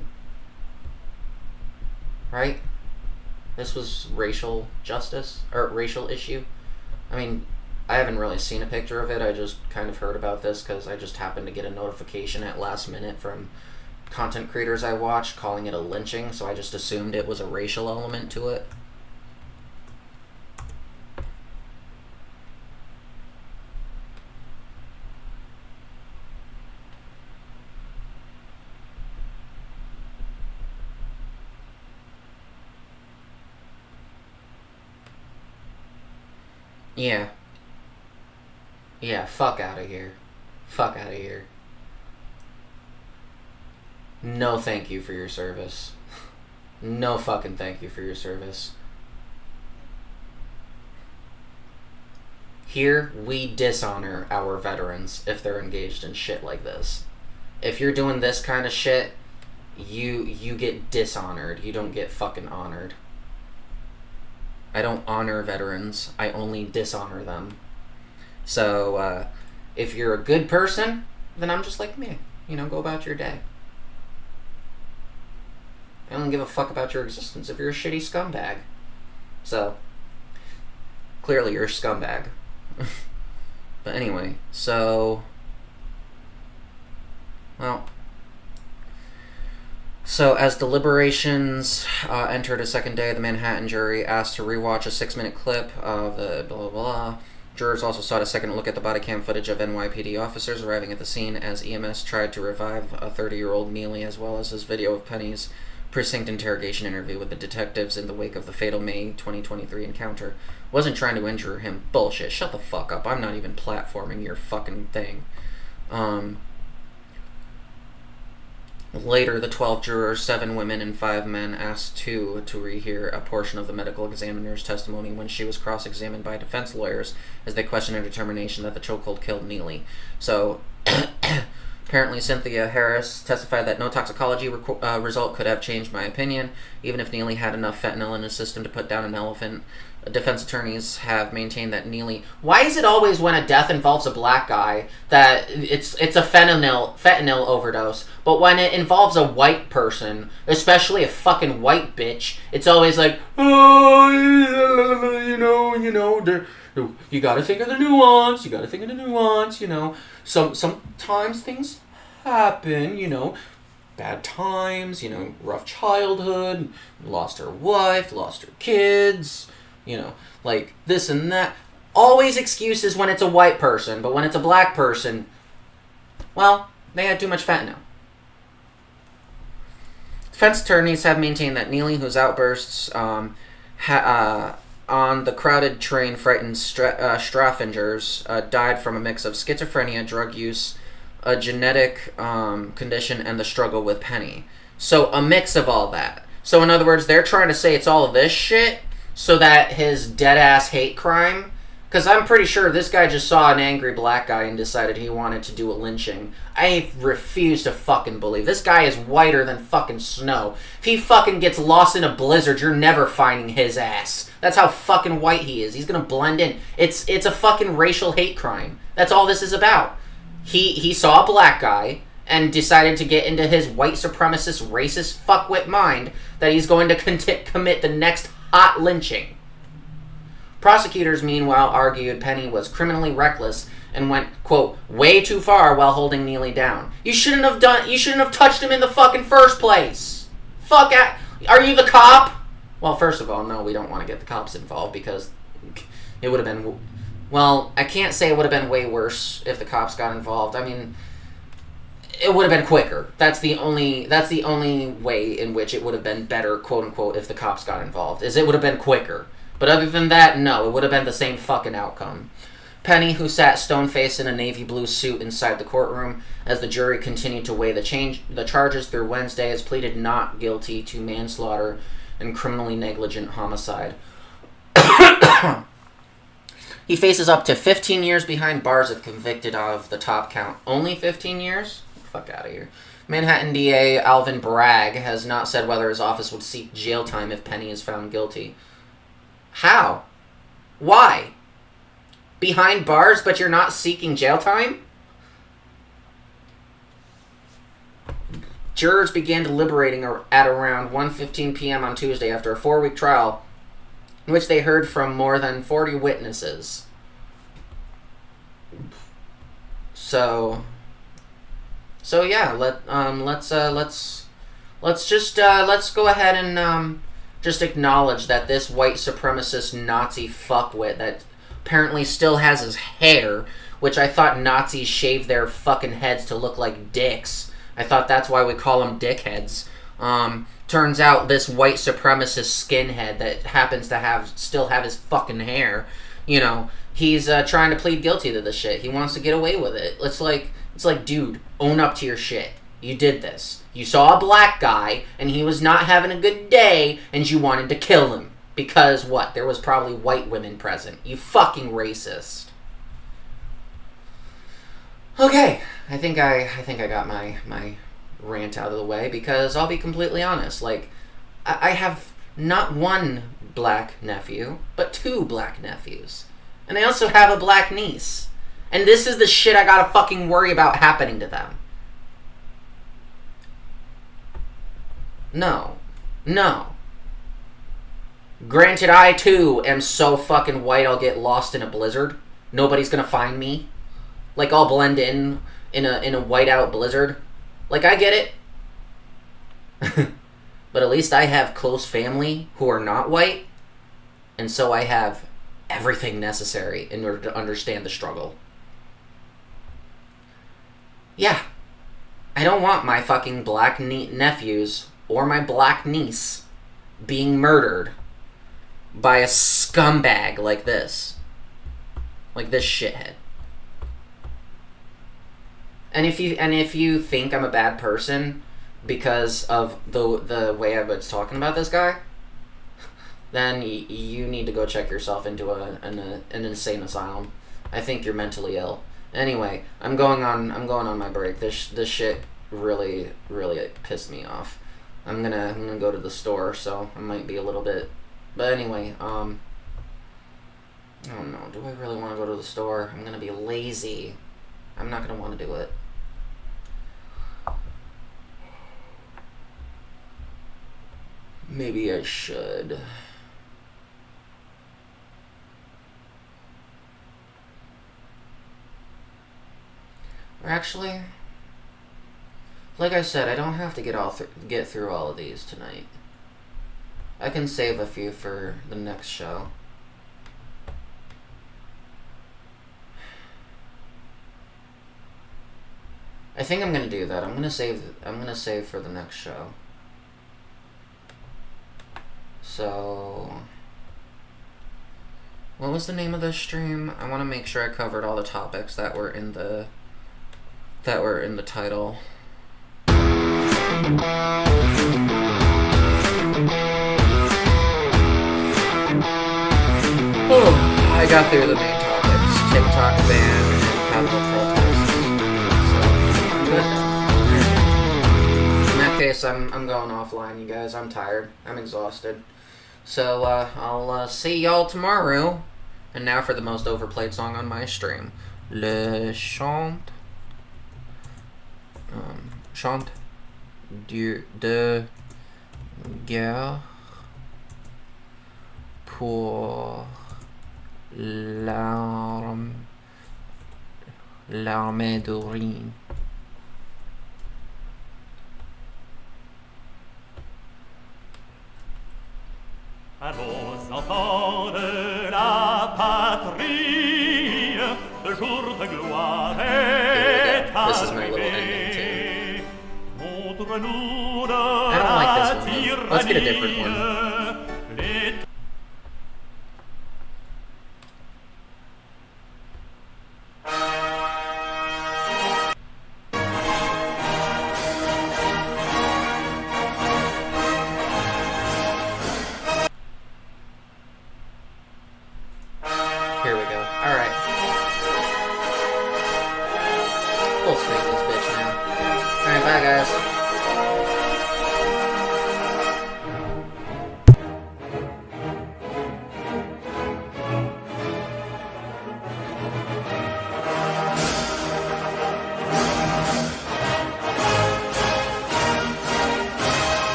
Right? This was racial justice, or racial issue. I mean, I haven't really seen a picture of it. I just kind of heard about this because I just happened to get a notification at last minute from content creators I watch calling it a lynching, so I just assumed it was a racial element to it. Yeah, fuck out of here. Fuck out of here. No thank you for your service. No fucking thank you for your service. Here, we dishonor our veterans if they're engaged in shit like this. If you're doing this kind of shit, you get dishonored. You don't get fucking honored. I don't honor veterans. I only dishonor them. So, if you're a good person, then I'm just like me. You know, go about your day. I don't give a fuck about your existence if you're a shitty scumbag. So, clearly you're a scumbag. But anyway, so... Well... So, as deliberations entered a second day, the Manhattan jury asked to rewatch a 6-minute clip of the blah blah blah. Jurors also sought a second look at the body cam footage of NYPD officers arriving at the scene as EMS tried to revive a 30-year-old Neely, as well as his video of Penny's precinct interrogation interview with the detectives in the wake of the fatal May 2023 encounter. Wasn't trying to injure him. Bullshit. Shut the fuck up. I'm not even platforming your fucking thing. Later, the 12 jurors, 7 women and 5 men, asked to rehear a portion of the medical examiner's testimony when she was cross-examined by defense lawyers as they questioned her determination that the chokehold killed Neely. So, apparently Cynthia Harris testified that no toxicology result could have changed my opinion. Even if Neely had enough fentanyl in his system to put down an elephant, defense attorneys have maintained that Neely... Why is it always when a death involves a black guy that it's a fentanyl overdose, but when it involves a white person, especially a fucking white bitch, it's always like, oh, you know, you gotta think of the nuance, you know. Sometimes things happen, you know. Bad times, you know, rough childhood, lost her wife, lost her kids, you know, like this and that. Always excuses when it's a white person, but when it's a black person, well, they had too much fentanyl. Defense attorneys have maintained that Neely, whose outbursts on the crowded train frightened Straffingers, died from a mix of schizophrenia, drug use, a genetic condition, and the struggle with Penny. So a mix of all that. So in other words, they're trying to say it's all of this shit so that his dead-ass hate crime... Because I'm pretty sure this guy just saw an angry black guy and decided he wanted to do a lynching. I refuse to fucking believe. This guy is whiter than fucking snow. If he fucking gets lost in a blizzard, you're never finding his ass. That's how fucking white he is. He's gonna blend in. It's a fucking racial hate crime. That's all this is about. He saw a black guy and decided to get into his white supremacist, racist fuckwit mind that he's going to commit the next hot lynching. Prosecutors, meanwhile, argued Penny was criminally reckless and went, quote, way too far while holding Neely down. You shouldn't have touched him in the fucking first place. Fuck out. Are you the cop? Well, first of all, no, we don't want to get the cops involved because it would have been... Well, I can't say it would have been way worse if the cops got involved. I mean, it would have been quicker. That's the only way in which it would have been better, quote unquote, if the cops got involved, is it would have been quicker. But other than that, no, it would have been the same fucking outcome. Penny, who sat stone-faced in a navy blue suit inside the courtroom as the jury continued to weigh the charges through Wednesday, has pleaded not guilty to manslaughter and criminally negligent homicide. He faces up to 15 years behind bars if convicted of the top count. Only 15 years? Fuck out of here. Manhattan DA Alvin Bragg has not said whether his office would seek jail time if Penny is found guilty. How? Why? Behind bars, but you're not seeking jail time? Jurors began deliberating at around 1:15 p.m. on Tuesday after a 4-week trial in which they heard from more than 40 witnesses. So yeah, let's go ahead and just acknowledge that this white supremacist Nazi fuckwit that apparently still has his hair, which I thought Nazis shave their fucking heads to look like dicks. I thought that's why we call them dickheads. Turns out this white supremacist skinhead that happens to still have his fucking hair, you know, he's trying to plead guilty to this shit. He wants to get away with it. It's like, dude, own up to your shit. You did this. You saw a black guy, and he was not having a good day, and you wanted to kill him. Because, what? There was probably white women present. You fucking racist. Okay, I think I got my rant out of the way, because I'll be completely honest, like, I have not one black nephew, but 2 black nephews. And I also have a black niece. And this is the shit I gotta fucking worry about happening to them. No. Granted, I too am so fucking white I'll get lost in a blizzard. Nobody's gonna find me. Like, I'll blend in a white-out blizzard. Like, I get it. But at least I have close family who are not white. And so I have everything necessary in order to understand the struggle. Yeah. I don't want my fucking black nephews or my black niece being murdered by a scumbag like this. Like this shithead. And if you think I'm a bad person because of the way I was talking about this guy, then you need to go check yourself into an insane asylum. I think you're mentally ill. Anyway, I'm going on my break. This shit really pissed me off. I'm gonna go to the store, so I might be a little bit. But anyway, Oh no, do I really want to go to the store? I'm gonna be lazy. I'm not gonna want to do it. Maybe I should. Or actually, like I said, I don't have to get through all of these tonight. I can save a few for the next show. I think I'm gonna do that. I'm gonna save for the next show. So, what was the name of this stream? I want to make sure I covered all the topics that were in the title. Oh, I got through the main topics: TikTok ban and capital protests. So I'm good. In that case, I'm going offline, you guys. I'm tired. I'm exhausted. So I'll see y'all tomorrow. And now for the most overplayed song on my stream, Le Chant de guerre pour l'armée d'Orient. Allons, enfants de la patrie, le jour de gloire est This is my little ending arrivé. Contre nous I don't like this one. Let's get a different one.